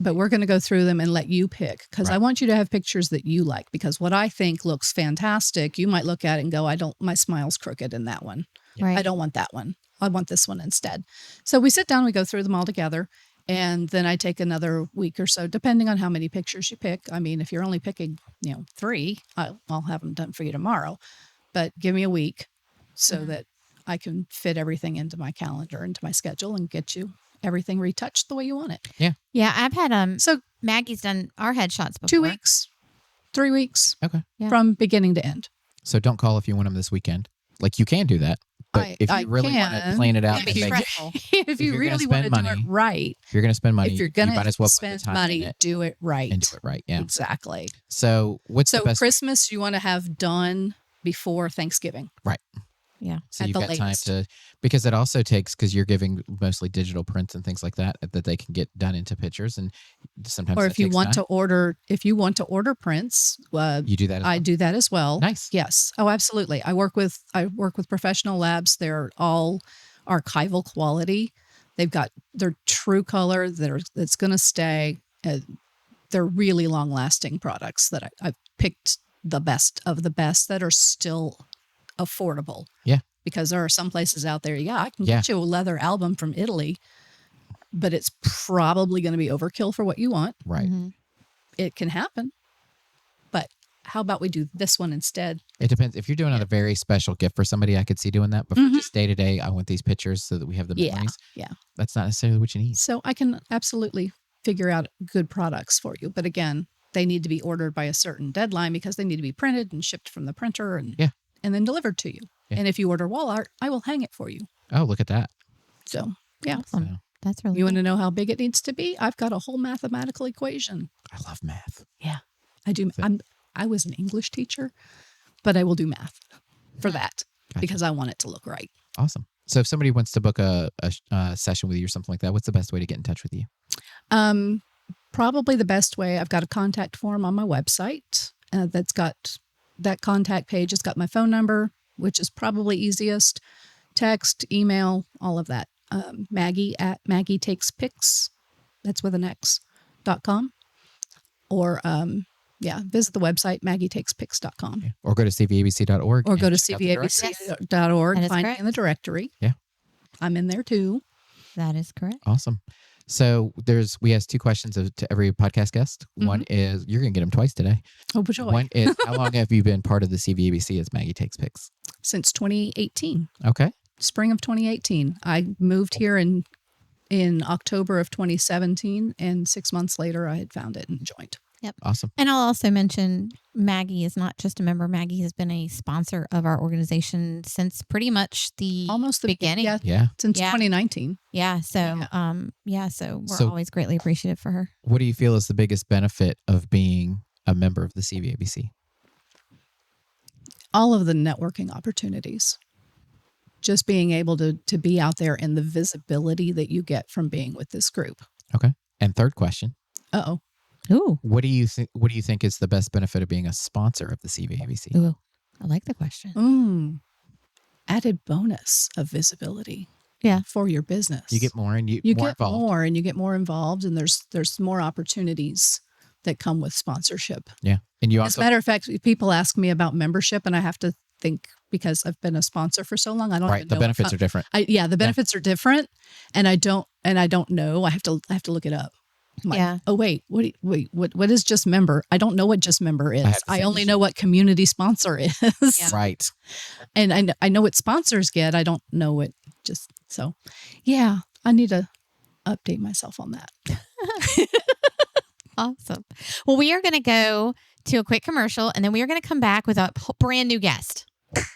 But we're going to go through them and let you pick, because I want you to have pictures that you like, because what I think looks fantastic, you might look at it and go, my smile's crooked in that one. Right. I don't want that one. I want this one instead. So we sit down, we go through them all together, and then I take another week or so, depending on how many pictures you pick. I mean, if you're only picking, 3, I'll have them done for you tomorrow, but give me a week so that I can fit everything into my calendar, into my schedule, and get you everything retouched the way you want it. Yeah. Yeah, I've had so Maggie's done our headshots before. 2 weeks, 3 weeks. Okay. Yeah. From beginning to end. So don't call if you want them this weekend. Like you can do that, but if you really want to plan it out and It'd be make it, stressful. If you you're really gonna want to spend do it money, right. if you're going to spend money, If you're you going might as well put the spend time money, in it do it right. and do it right. Yeah. Exactly. So what's the best? Christmas you want to have done before Thanksgiving. Right. Yeah. So at you've the got latest. time to, because it also takes, because you're giving mostly digital prints and things like that they can get done into pictures, and sometimes. Or that if you takes want time. if you want to order prints, You do that. I do that as well. Nice. Yes. Oh, absolutely. I work with professional labs. They're all archival quality. They've got their true color that's going to stay. They're really long lasting products that I've picked the best of the best that are still affordable. Yeah. Because there are some places out there, I can get you a leather album from Italy, but it's probably going to be overkill for what you want. Right. It can happen. But how about we do this one instead? It depends. If you're doing a very special gift for somebody, I could see doing that. But for just day to day, I want these pictures so that we have the memories. Yeah. That's not necessarily what you need. So I can absolutely figure out good products for you. But again, they need to be ordered by a certain deadline because they need to be printed and shipped from the printer and then delivered to you. Yeah. And if you order wall art, I will hang it for you. Oh, look at that. So, yeah. Awesome. So, That's really You want cool. to know how big it needs to be? I've got a whole mathematical equation. I love math. Yeah, I do. I was an English teacher, but I will do math for that because I want it to look right. Awesome. So if somebody wants to book a session with you or something like that, what's the best way to get in touch with you? Probably the best way, I've got a contact form on my website that's got that contact page. It's got my phone number, which is probably easiest. Text, email, all of that. Maggie at MaggieTakesPics, that's with an X.com. Or, visit the website, MaggieTakesPics.com. Yeah. Or go to cvabc.org. Or go to check out the directory. cvabc.org, That is find me correct. in the directory. Yeah. I'm in there too. That is correct. Awesome. So we ask 2 questions to every podcast guest. One is, you're going to get them twice today. Oh, joy. One is, how long have you been part of the CVABC as Maggie Takes Pics? Since 2018. Okay. Spring of 2018. I moved here in October of 2017, and 6 months later I had found it and joined. Yep. Awesome. And I'll also mention Maggie is not just a member. Maggie has been a sponsor of our organization since pretty much the beginning. Yeah, since Yeah. 2019. Yeah. So, so we're always greatly appreciative for her. What do you feel is the biggest benefit of being a member of the CVABC? All of the networking opportunities. Just being able to be out there and the visibility that you get from being with this group. Okay. And third question. Uh-oh. Ooh. What do you think is the best benefit of being a sponsor of the CVABC? Ooh. I like the question. Added bonus of visibility. Yeah. For your business. You get more and you get more involved. more and you get more involved, and there's more opportunities that come with sponsorship. Yeah. And you As also, a matter of fact, people ask me about membership, and I have to think, because I've been a sponsor for so long, I don't right, even the know benefits are different. the benefits are different, and I don't know. I have to look it up. I'm like, oh wait, what is just member? I don't know what just member is. I only know what community sponsor is. Yeah. Right. And I know what sponsors get. I don't know what just so. Yeah, I need to update myself on that. Awesome. Well, we are going to go to a quick commercial, and then we are going to come back with a brand new guest.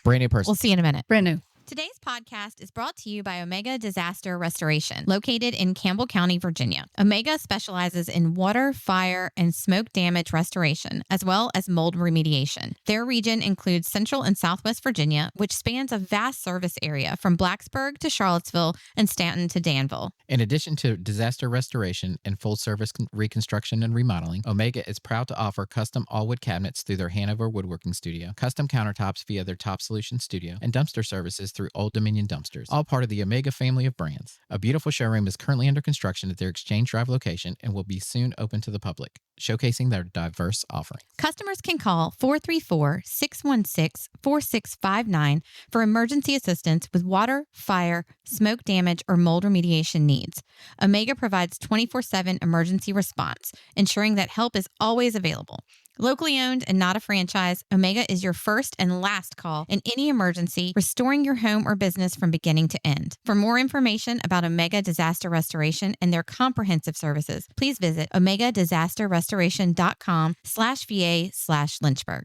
Brand new person. We'll see you in a minute. Brand new. Today's podcast is brought to you by Omega Disaster Restoration, located in Campbell County, Virginia. Omega specializes in water, fire, and smoke damage restoration, as well as mold remediation. Their region includes Central and Southwest Virginia, which spans a vast service area from Blacksburg to Charlottesville and Stanton to Danville. In addition to disaster restoration and full service reconstruction and remodeling, Omega is proud to offer custom all-wood cabinets through their Hanover Woodworking Studio, custom countertops via their Top Solution Studio, and dumpster services through Old Dominion Dumpsters, all part of the Omega family of brands. A beautiful showroom is currently under construction at their Exchange Drive location and will be soon open to the public, showcasing their diverse offerings. Customers can call 434-616-4659 for emergency assistance with water, fire, smoke damage, or mold remediation needs. Omega provides 24/7 emergency response, ensuring that help is always available. Locally owned and not a franchise, Omega is your first and last call in any emergency, restoring your home or business from beginning to end. For more information about Omega Disaster Restoration and their comprehensive services, please visit omegadisasterrestoration.com/VA/Lynchburg.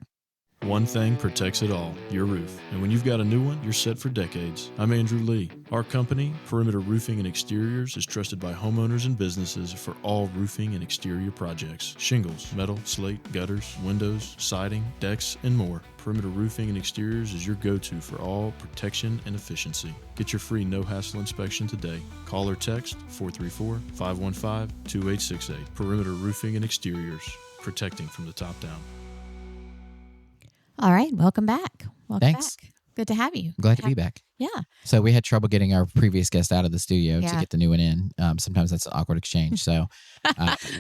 One thing protects it all, your roof. And when you've got a new one, you're set for decades. I'm Andrew Lee. Our company, Perimeter Roofing and Exteriors, is trusted by homeowners and businesses for all roofing and exterior projects. Shingles, metal, slate, gutters, windows, siding, decks, and more. Perimeter Roofing and Exteriors is your go-to for all protection and efficiency. Get your free no-hassle inspection today. Call or text 434-515-2868. Perimeter Roofing and Exteriors, protecting from the top down. All right, welcome back. Thanks. Back. Good to have you. Glad to be back. Yeah. So we had trouble getting our previous guest out of the studio to Yeah. get the new one in. Sometimes that's an awkward exchange. So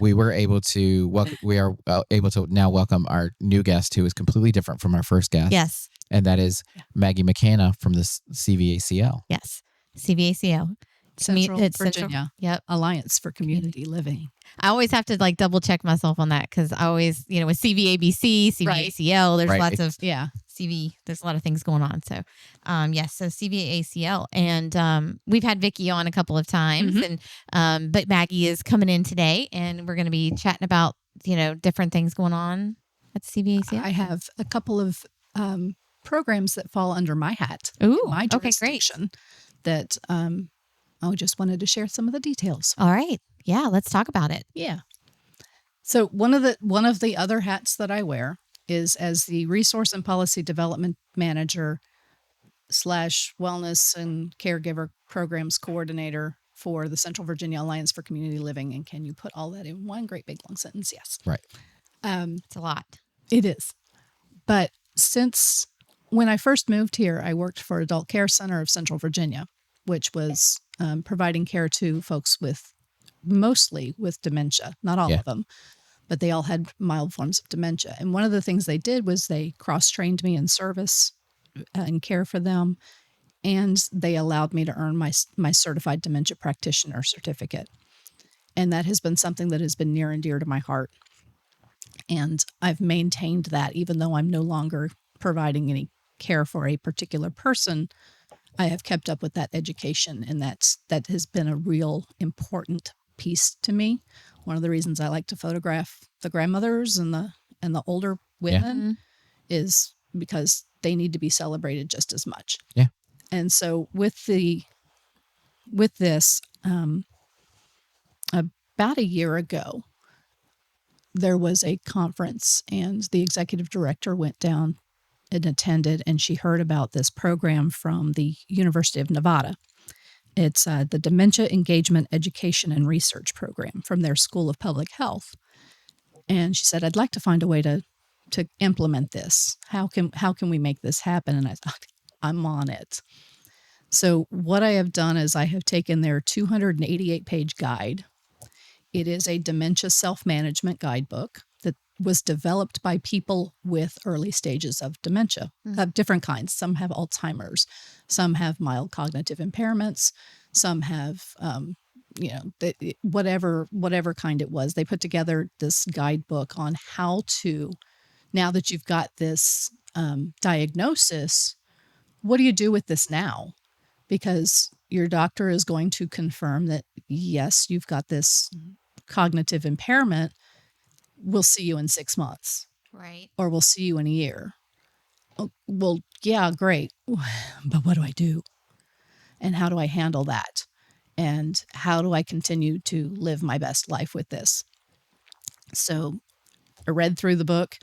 we were able to we are able to now welcome our new guest, who is completely different from our first guest. Yes. And that is Maggie McKenna from the CVACL. Yes. CVACL. Central It's Virginia Yep. Alliance for Community Living. I always have to double check myself on that because I always, with CVABC, CVACL, there's Right. lots of Yeah. there's a lot of things going on. So, yes, so CVACL. And we've had Vicki on a couple of times, and but Maggie is coming in today, and we're going to be chatting about, different things going on at CVACL. I have a couple of programs that fall under my hat. Ooh, my okay, great. jurisdiction that I just wanted to share some of the details. All right. Yeah, let's talk about it. Yeah. So one of the other hats that I wear is as the resource and policy development manager / wellness and caregiver programs coordinator for the Central Virginia Alliance for Community Living. And can you put all that in one great big long sentence? Yes. Right. It's a lot. It is. But since when I first moved here, I worked for Adult Care Center of Central Virginia, which was providing care to folks mostly with dementia, not all of them, but they all had mild forms of dementia. And one of the things they did was they cross-trained me in service and care for them, and they allowed me to earn my certified dementia practitioner certificate. And that has been something that has been near and dear to my heart. And I've maintained that even though I'm no longer providing any care for a particular person, I have kept up with that education, and that has been a real important piece to me. One of the reasons I like to photograph the grandmothers and the older women is because they need to be celebrated just as much. Yeah. And so with this, about a year ago, there was a conference, and the executive director went down and attended, and she heard about this program from the University of Nevada. It's the Dementia Engagement Education and Research Program from their School of Public Health. And she said, I'd like to find a way to implement this. How can we make this happen? And I thought, I'm on it. So what I have done is I have taken their 288-page guide. It is a dementia self-management guidebook that was developed by people with early stages of dementia of different kinds. Some have Alzheimer's, some have mild cognitive impairments, some have, whatever kind it was. They put together this guidebook on how to, now that you've got this diagnosis, what do you do with this now? Because your doctor is going to confirm that, yes, you've got this cognitive impairment. We'll see you in 6 months. Right. Or we'll see you in a year. Oh, well, yeah, great. But what do I do? And how do I handle that? And how do I continue to live my best life with this? So I read through the book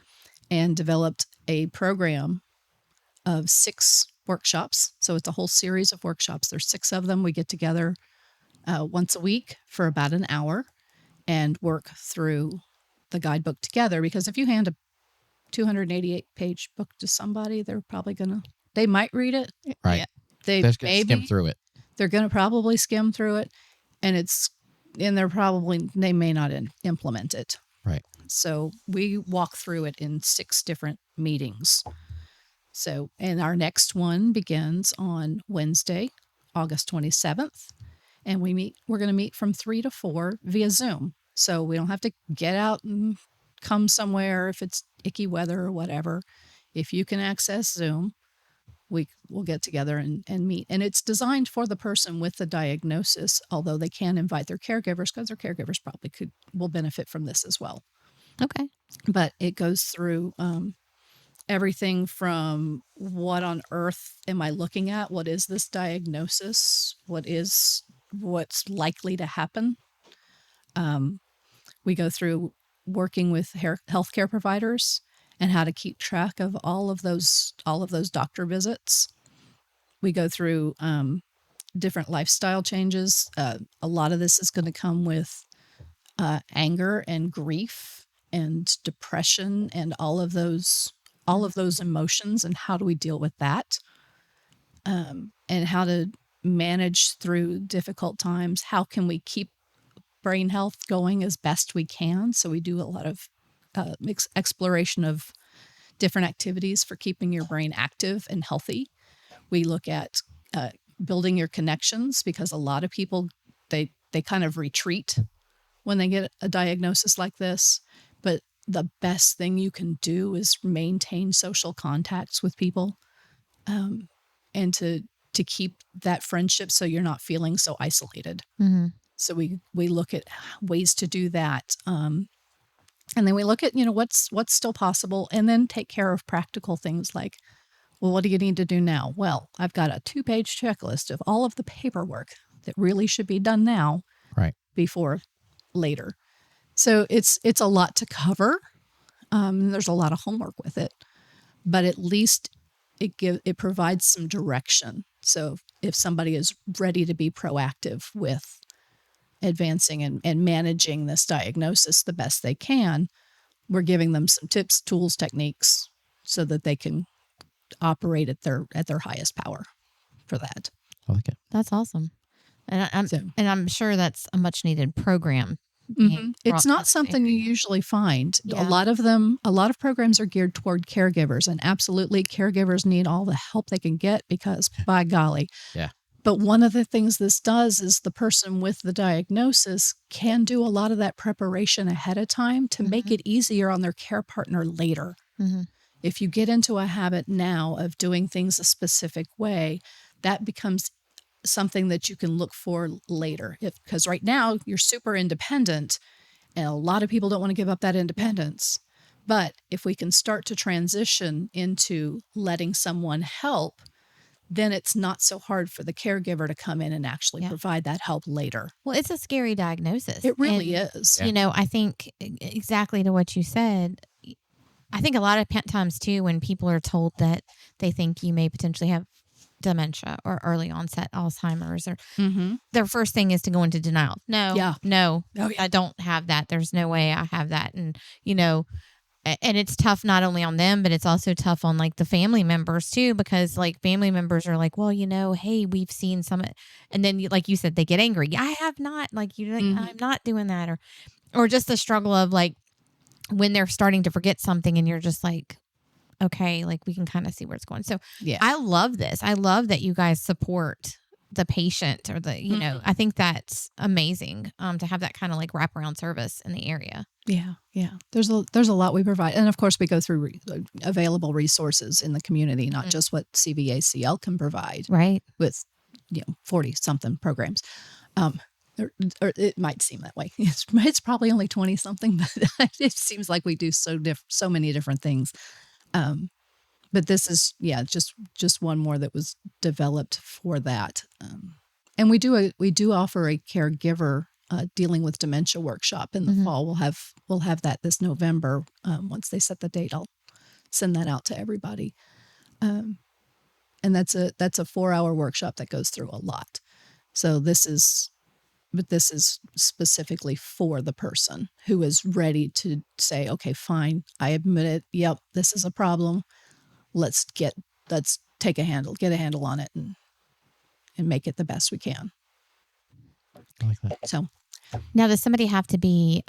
and developed a program of 6 workshops. So it's a whole series of workshops. There's 6 of them. We get together once a week for about an hour and work through the guidebook together. Because if you hand a 288-page book to somebody, they're probably they might read it. Right. Yeah. They're just going to skim through it. They're going to probably skim through it, and they may not implement it. Right. So we walk through it in 6 different meetings. So, and our next one begins on Wednesday, August 27th. And we're going to meet from 3 to 4 via Zoom. So we don't have to get out and come somewhere if it's icky weather or whatever. If you can access Zoom, we'll get together and meet. And it's designed for the person with the diagnosis, although they can invite their caregivers because their caregivers probably will benefit from this as well. Okay. But it goes through everything from what on earth am I looking at? What is this diagnosis? What's likely to happen? We go through working with healthcare providers and how to keep track of all of those doctor visits. We go through different lifestyle changes. A lot of this is going to come with anger and grief and depression and all of those emotions, and how do we deal with that? And how to manage through difficult times. How can we keep brain health going as best we can? So we do a lot of exploration of different activities for keeping your brain active and healthy. We look at building your connections, because a lot of people, they kind of retreat when they get a diagnosis like this. But the best thing you can do is maintain social contacts with people, and to keep that friendship so you're not feeling so isolated. Mm-hmm. So we look at ways to do that. And then we look at, what's still possible, and then take care of practical things like, Well, what do you need to do now? Well, I've got a 2-page checklist of all of the paperwork that really should be done now, Right. before later. So it's a lot to cover. There's a lot of homework with it, but at least it provides some direction. So if somebody is ready to be proactive with advancing and managing this diagnosis the best they can, we're giving them some tips, tools, techniques so that they can operate at their highest power for that. I like it. That's awesome. And I'm sure that's a much needed program. It's not something you usually find. Yeah. A lot of programs are geared toward caregivers, and absolutely caregivers need all the help they can get because by golly. Yeah. But one of the things this does is the person with the diagnosis can do a lot of that preparation ahead of time to make it easier on their care partner later. Mm-hmm. If you get into a habit now of doing things a specific way, that becomes something that you can look for later. Because right now you're super independent and a lot of people don't want to give up that independence. But if we can start to transition into letting someone help, then it's not so hard for the caregiver to come in and actually provide that help later. Well, it's a scary diagnosis. It really is. You know, I think exactly to what you said. I think a lot of times too, when people are told that they think you may potentially have dementia or early onset Alzheimer's, or their first thing is to go into denial. No, I don't have that. There's no way I have that. And, you know, and it's tough not only on them, but it's also tough on like the family members too, because like family members are like, well, you know, hey, we've seen some, and then like you said, they get angry. I have not, like, you like, I'm not doing that. Or just the struggle of like when they're starting to forget something and you're just like, okay, like we can kind of see where it's going. So I love this. I love that you guys support the patient or the, you know, I think that's amazing to have that kind of like wraparound service in the area. Yeah. Yeah. There's a lot we provide. And of course we go through available resources in the community, not just what CVACL can provide. Right. With, 40 something programs. Or it might seem that way. It's probably only 20 something, but it seems like we do so many different things. But this is, just one more that was developed for that. And we do offer a caregiver dealing with dementia workshop in the fall. We'll have that this November. Once they set the date, I'll send that out to everybody. And that's a 4-hour workshop that goes through a lot. So this is specifically for the person who is ready to say, okay, fine, I admit it. Yep, this is a problem. Let's get a handle on it and make it the best we can. I like that. So now, does somebody have to be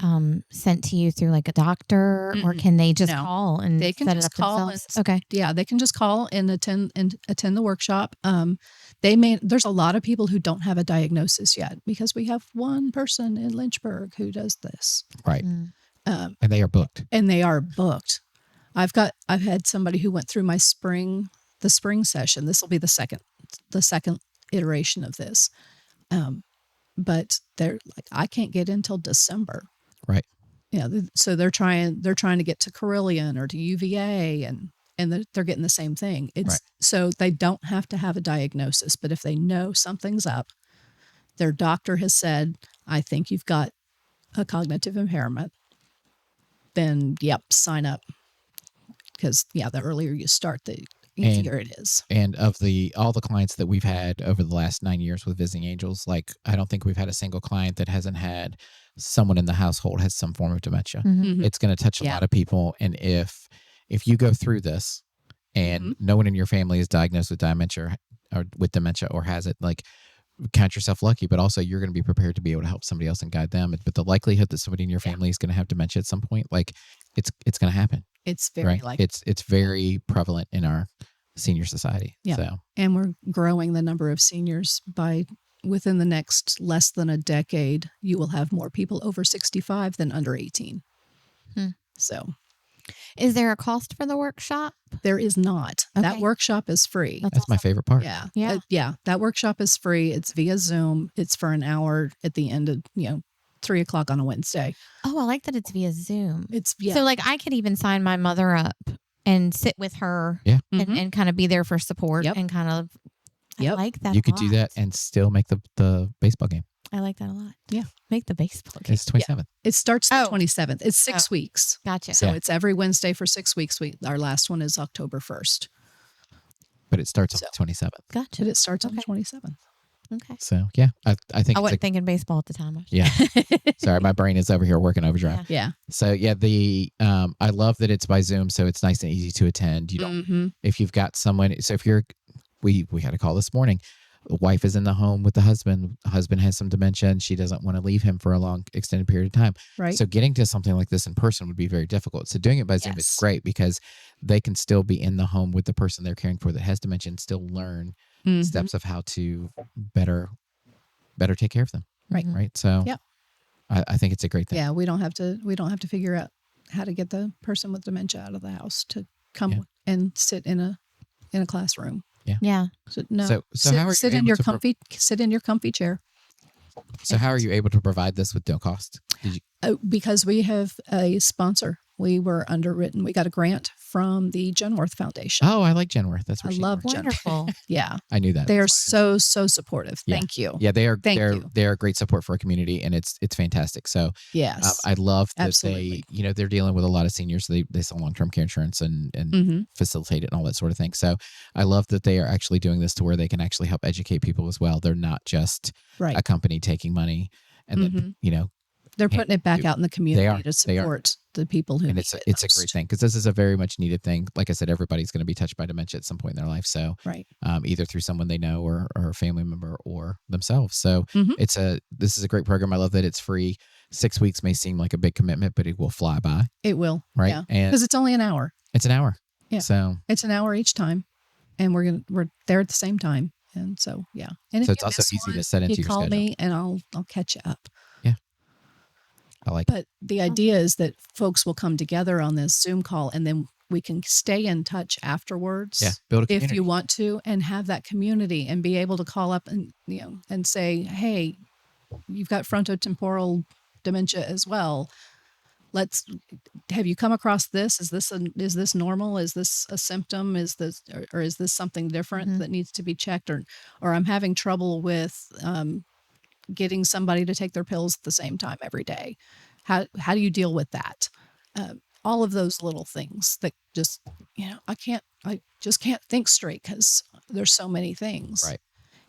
sent to you through like a doctor, or can they just call and they can set just it up call themselves? Okay. Yeah, they can just call and attend the workshop. There's a lot of people who don't have a diagnosis yet because we have one person in Lynchburg who does this. Right. And they are booked. I've had somebody who went through the spring session. This will be the second iteration of this. But they're like, I can't get in till December. Right. Yeah. So they're trying to get to Carillion or to UVA and they're getting the same thing. So they don't have to have a diagnosis, but if they know something's up, their doctor has said, I think you've got a cognitive impairment, then sign up. Because the earlier you start, the easier it is. And of all the clients that we've had over the last 9 years with Visiting Angels, like I don't think we've had a single client that hasn't had someone in the household has some form of dementia. It's going to touch a lot of people. And if you go through this and no one in your family is diagnosed with dementia or has it, like count yourself lucky, but also you're going to be prepared to be able to help somebody else and guide them. But the likelihood that somebody in your family is going to have dementia at some point, like it's going to happen. It's very likely. It's very prevalent in our senior society. Yeah. So. And we're growing the number of seniors within the next less than a decade, you will have more people over 65 than under 18. So. Is there a cost for the workshop? There is not. Okay. That workshop is free. That's my favorite part. Yeah. That workshop is free. It's via Zoom. It's for an hour at the end of, 3:00 on a Wednesday. Oh, I like that it's via Zoom. It's So like I could even sign my mother up and sit with her Yeah. and kind of be there for support Yep. and kind of, I Yep. like that. You a could do lot. that and still make the baseball game. I like that a lot. Yeah. Make the baseball game. It's 27th. It starts the Oh. 27th. It's 6 Oh. weeks. Gotcha. So Yeah. it's every Wednesday for 6 weeks. Our last one is October 1st. But it starts on So- the 27th. Gotcha. But it starts on the Okay. 27th. Okay. So yeah, I think I it's wasn't thinking baseball at the time. yeah. Sorry, my brain is over here working overdrive. Yeah. So yeah, I love that it's by Zoom, so it's nice and easy to attend. You don't Mm-hmm. if you've got someone. So if you're, we had a call this morning. The wife is in the home with the husband. The husband has some dementia, and she doesn't want to leave him for a long extended period of time. Right. So getting to something like this in person would be very difficult. So doing it by Zoom is Yes. great because they can still be in the home with the person they're caring for that has dementia and still learn Mhm. steps of how to better take care of them. Right. Right. So Yep. I think it's a great thing. Yeah, we don't have to figure out how to get the person with dementia out of the house to come Yeah. and sit in a classroom. Yeah. So no. So sit, how are you sit in able your to sit in your comfy chair. So how are you able to provide this with no cost? Did you? Because we have a sponsor. We were underwritten. We got a grant from the Genworth Foundation. Oh, I like Genworth. That's where I she love works. Genworth. Wonderful. Yeah, I knew that. they are That's why. so supportive. Yeah. Thank you. Yeah, they are. Thank you. They're a great support for our community, and it's fantastic. So Yes. I love that Absolutely. they're dealing with a lot of seniors. So they sell long-term care insurance and Mhm. facilitate it and all that sort of thing. So I love that they are actually doing this to where they can actually help educate people as well. They're not just Right. a company taking money and then They're putting it back out in the community are. to They are. support the people who and need it's it a most. great thing because this is a very much needed thing. Like I said, everybody's going to be touched by dementia at some point in their life. So Right. either through someone they know or a family member or themselves. So Mhm. this is a great program. I love that it's free. 6 weeks may seem like a big commitment, but it will fly by, It will. right? Yeah. And Because it's only an hour. it's an hour. Yeah. So It's an hour each time, and we're there at the same time. And so yeah. And So if it's you also miss easy to one, set into you your call schedule. me and I'll catch you up. I like it. But the idea is that folks will come together on this Zoom call, and then we can stay in touch afterwards. Yeah, build a community. If you want to, and have that community and be able to call up and and say, hey, you've got frontotemporal dementia as well. Have you come across this? Is this normal? Is this a symptom? Is this or is this something different Mhm. that needs to be checked? Or I'm having trouble with getting somebody to take their pills at the same time every day. How do you deal with that? All of those little things that just I just can't think straight because there's so many things. Right.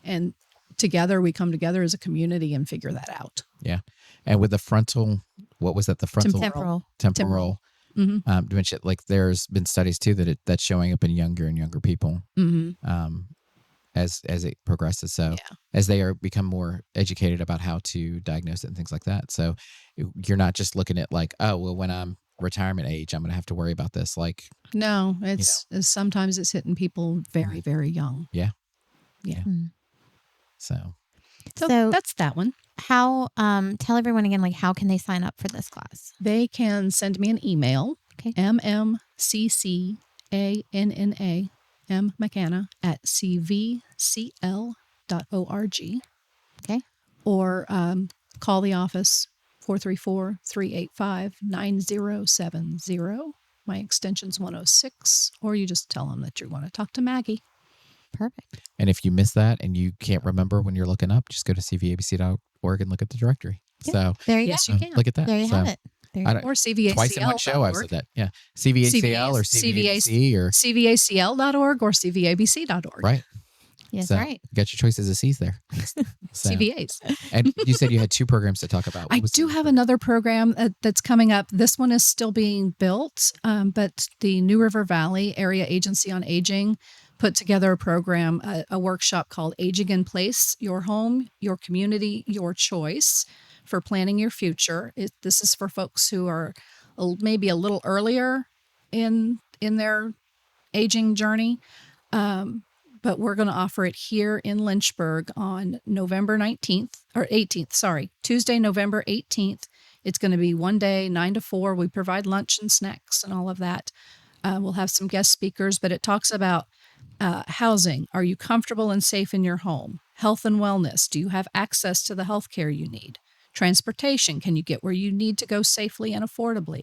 And together we come together as a community and figure that out. Yeah. And with the frontal, what was that? The frontal Temporal. temporal Mhm. dementia. Like there's been studies too that's showing up in younger and younger people Mm-hmm. as it progresses. So Yeah. as they become more educated about how to diagnose it and things like that. So you're not just looking at like, oh, well, when I'm retirement age, I'm going to have to worry about this. Like, No, sometimes it's hitting people very, very young. Yeah. Yeah. so So that's that one. How tell everyone again, like, how can they sign up for this class? They can send me an email. Okay. MMCCANNA McAnna at cvcl.org. Okay. Or call the office 434-385-9070. My extension's 106. Or you just tell them that you want to talk to Maggie. Perfect. and if you miss that and you can't remember when you're looking up, just go to cvabc.org and look at the directory. Yeah. So There you Yes, go. you can. There look at that. you So have it. There you I go. don't- Or CVACL. twice in one show I've said that. Yeah. CVACL or CVABC or CVACL.org or CVABC.org. right. Yes, So right. you got your choices of C's there. So- CVAs. And you said you had 2 programs to talk about. What I was do the- have another program that's coming up. This one is still being built, but the New River Valley Area Agency on Aging put together a program, a workshop called Aging in Place, Your Home, Your Community, Your Choice for Planning Your Future. This is for folks who are maybe a little earlier in their aging journey. But we're going to offer it here in Lynchburg on November 18th, Tuesday, November 18th. It's going to be one day, 9 to 4. We provide lunch and snacks and all of that. We'll have some guest speakers, but it talks about housing. Are you comfortable and safe in your home? Health and wellness. Do you have access to the health care you need? Transportation. Can you get where you need to go safely and affordably?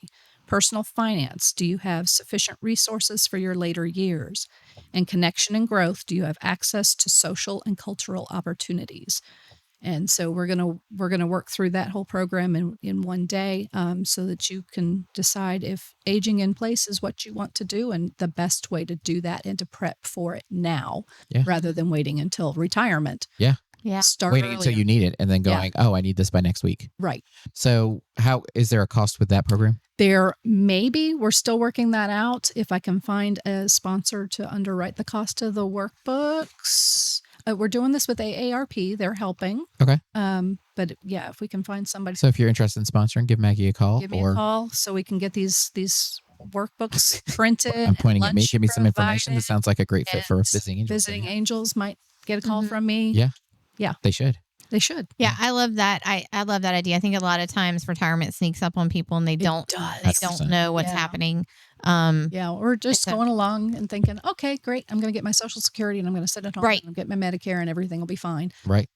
Personal finance, do you have sufficient resources for your later years? And connection and growth, do you have access to social and cultural opportunities? And so we're gonna work through that whole program in one day, so that you can decide if aging in place is what you want to do, and the best way to do that and to prep for it now, rather than waiting until retirement. Yeah. Yeah. Start Waiting until earlier. you need it and then going, oh, I need this by next week. Right. So how is there a cost with that program? There maybe we're still working that out. If I can find a sponsor to underwrite the cost of the workbooks. We're doing this with AARP. They're helping. Okay. But yeah, if we can find somebody, So if you're interested in sponsoring, give Maggie a call. give me a call so we can get these workbooks printed. I'm pointing at me. lunch Give me some information. This provided, sounds like a great fit for and Visiting Angels. Visiting Angels might get a call from me. Yeah. Yeah. They should. They should. Yeah, I love that. I love that idea. I think a lot of times retirement sneaks up on people and they don't does. 100%. know what's Yeah. happening. Yeah, we're just It's a- going along and thinking, okay, great. I'm going to get my Social Security and I'm going to sit at home. Right. And get my Medicare and everything will be fine. Right.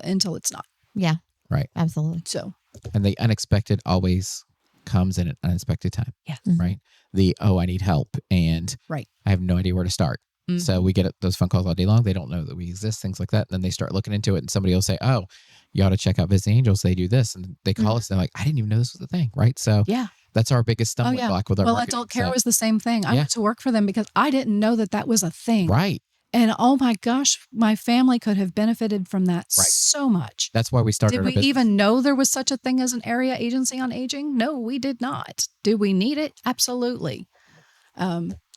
Until it's not. Yeah. Right. Absolutely. So And the unexpected always comes in an unexpected time. yeah. Right. I need help and Right. I have no idea where to start. So we get those phone calls all day long. They don't know that we exist, things like that. And then they start looking into it and somebody will say, oh, you ought to check out Visiting Angels. They do this. And they call us. They're like, I didn't even know this was a thing. Right. So Yeah. that's our biggest stumbling block with our Well, marketing. adult care So- was the same thing. I Yeah. went to work for them because I didn't know that was a thing. Right. And oh my gosh, my family could have benefited from that Right. so much. That's why we started Did our we business. even know there was such a thing as an area agency on aging? No, we did not. Do we need it? Absolutely.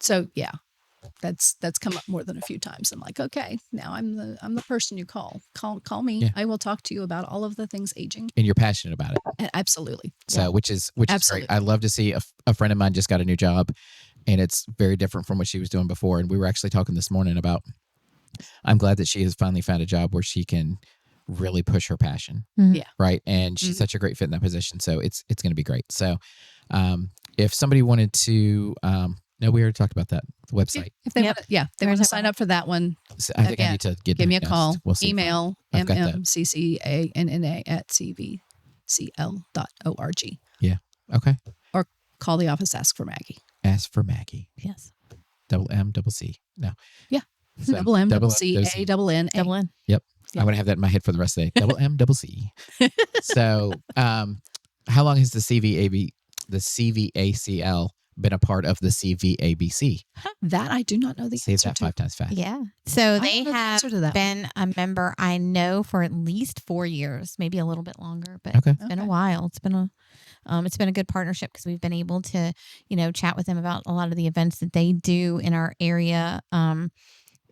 So yeah, that's come up more than a few times. I'm like, okay, now I'm the person you call. Call me. Yeah. I will talk to you about all of the things aging. And you're passionate about it. Absolutely. So, which is Absolutely. great. I love to see a friend of mine just got a new job and it's very different from what she was doing before. And we were actually talking this morning about, I'm glad that she has finally found a job where she can really push her passion. Yeah. Right. And she's such a great fit in that position. So it's going to be great. So, if somebody wanted to, no, we already talked about that, the website. If they Yep. want to, they want to sign up for that one, So I think I Again, need to get give me a diagnosed. call. We'll see. Email I've got that. mmccanna@cvcl.org. Okay. Or call the office, ask for Maggie. Ask for Maggie. Yes. Double M, double C. No. Yeah. So, Double M, double double C, double A, C. double N, A. Double in. Yeah. I'm going to have that in my head for the rest of the day. Double M, double C. So, how long has the CVACL been a part of the CVABC? That I do not know the Say answer that to. 5 times fast. Yeah. So don't they know the have answer to that been a member, I know, for at least 4 years, maybe a little bit longer, but Okay. it's been a while. It's been a good partnership because we've been able to, chat with them about a lot of the events that they do in our area.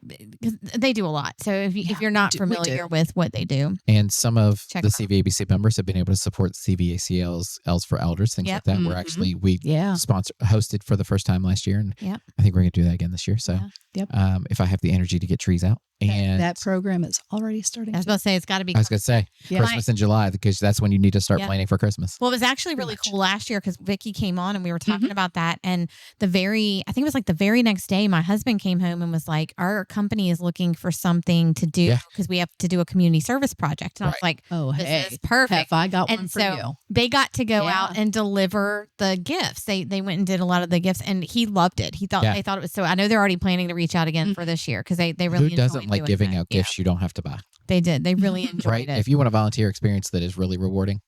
Because they do a lot. So if you're not we familiar do. with what they do, And some of Check the it out. CVABC members have been able to support CVACLs for elders, things Yep. like that. We're Mhm. actually, we Yeah. hosted for the first time last year. And Yep. I think we're going to do that again this year. So Yep. if I have the energy to get trees out. And That program is already starting. I was about to say it's got to be. I was going to say Yeah. Christmas in July, because that's when you need to start Yeah. planning for Christmas. Well, it was actually really much. cool last year because Vicky came on and we were talking about that. And I think it was like the very next day, my husband came home and was like, our company is looking for something to do Yeah. because we have to do a community service project. And I was like, Oh, this hey, is perfect. have I got one And for so you? they got to go Yeah. out and deliver the gifts. They went and did a lot of the gifts and he loved it. They thought it was so, I know they're already planning to reach out again for this year because they really Who doesn't enjoyed like doing giving that. out gifts you don't have to buy? They did. They really enjoyed Right? it. If you want a volunteer experience that is really rewarding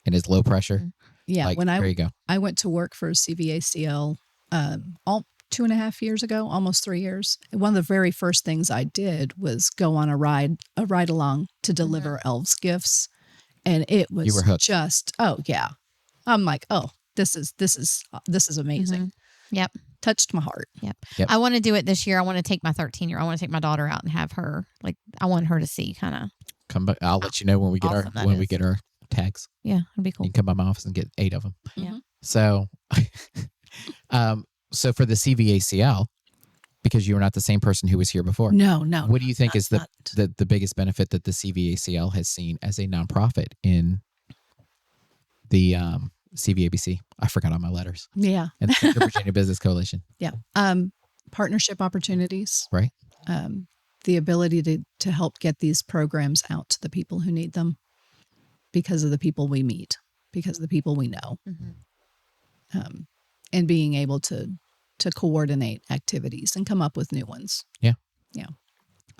and is low pressure, Yeah. like, When there you go. I went to work for CVACL all 2.5 years ago, almost 3 years. One of the very first things I did was go on a ride along to deliver elves gifts. And it was You were hooked. just, oh yeah. I'm like, oh, this is amazing. Yep. Touched my heart. Yep. Yep. I want to do it this year. I want to take my 13-year. I want to take my daughter out and have her I want her to see kind of. Come back. I'll let you know when we get Awesome that we is. get our tags. Yeah, it'd be cool. You can come by my office and get 8 of them. Yeah. So, so for the CVACL, because you were not the same person who was here before. No. What do you think is not- the biggest benefit that the CVACL has seen as a nonprofit in the CVABC? I forgot all my letters. Yeah. And the Central Virginia Business Coalition. Yeah. Partnership opportunities. Right. The ability to help get these programs out to the people who need them because of the people we meet, because of the people we know. and being able to coordinate activities and come up with new ones. Yeah. Yeah.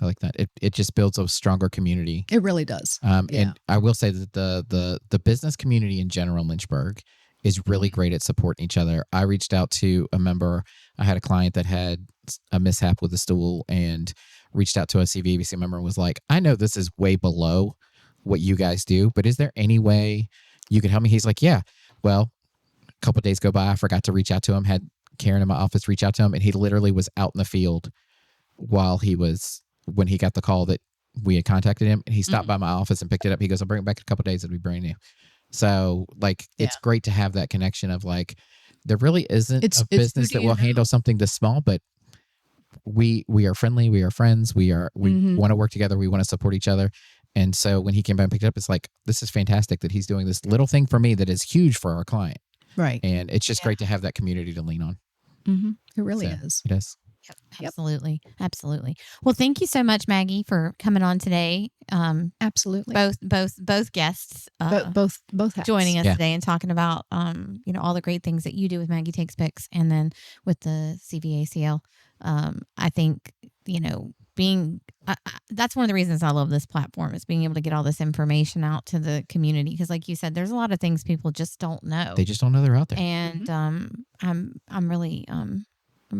I like that. It just builds a stronger community. It really does. And I will say that the business community in general in Lynchburg is really great at supporting each other. I reached out to a member. I had a client that had a mishap with a stool and reached out to a CVABC member and was like, I know this is way below what you guys do, but is there any way you could help me? He's like, yeah. Well, a couple of days go by. I forgot to reach out to him, had Karen in my office reach out to him, and he literally was out in the field when he got the call that we had contacted him, and he stopped by my office and picked it up. He goes, I'll bring it back in a couple of days. It'll be brand new. So like, it's great to have that connection of like, there really isn't a business that will handle something this small, but we are friendly. We are friends. We want to work together. We want to support each other. And so when he came back and picked it up, it's like, this is fantastic that he's doing this little thing for me that is huge for our client. Right. And it's just great to have that community to lean on. Mm-hmm. It really is. It is. Yep. Absolutely. Absolutely. Well, thank you so much, Maggie, for coming on today. Absolutely. Both guests, both hats. joining us today and talking about, all the great things that you do with Maggie Takes Pics and then with the CVACL. I think, that's one of the reasons I love this platform is being able to get all this information out to the community. Because like you said, there's a lot of things people just don't know. They just don't know they're out there. And I'm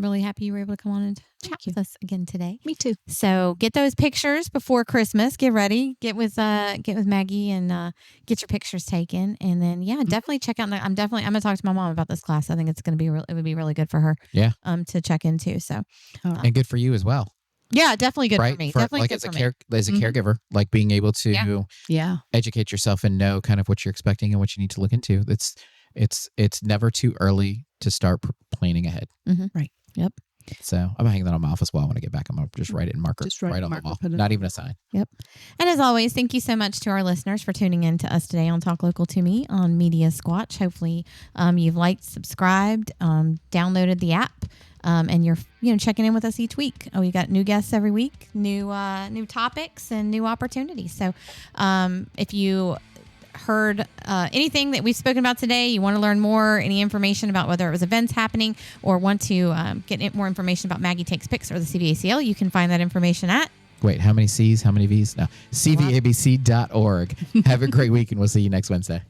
really happy you were able to come on and chat with us again today. Me too. So get those pictures before Christmas. Get ready. Get with Maggie and get your pictures taken. And then definitely check out. I'm gonna talk to my mom about this class. I think it's gonna be it would be really good for her. Yeah. To check into. So. And good for you as well. Yeah, definitely good for me. Definitely like good as for a me. as a caregiver, like being able to educate yourself and know kind of what you're expecting and what you need to look into. It's never too early to start planning ahead. Mm-hmm. Right. Yep. So I'm hanging that on my office wall when I get back. I'm gonna just write it in marker, right on the wall. Not even a sign. Yep. And as always, thank you so much to our listeners for tuning in to us today on Talk Local to Me on Media Squatch. Hopefully, you've liked, subscribed, downloaded the app, and you're checking in with us each week. We got new guests every week, new topics and new opportunities. So, if you heard anything that we've spoken about today, you want to learn more, any information about whether it was events happening or want to get more information about Maggie Takes Pics or the CVACL, you can find that information at Wait, how many C's, how many V's? No, cvabc.org. Have a great week and we'll see you next Wednesday.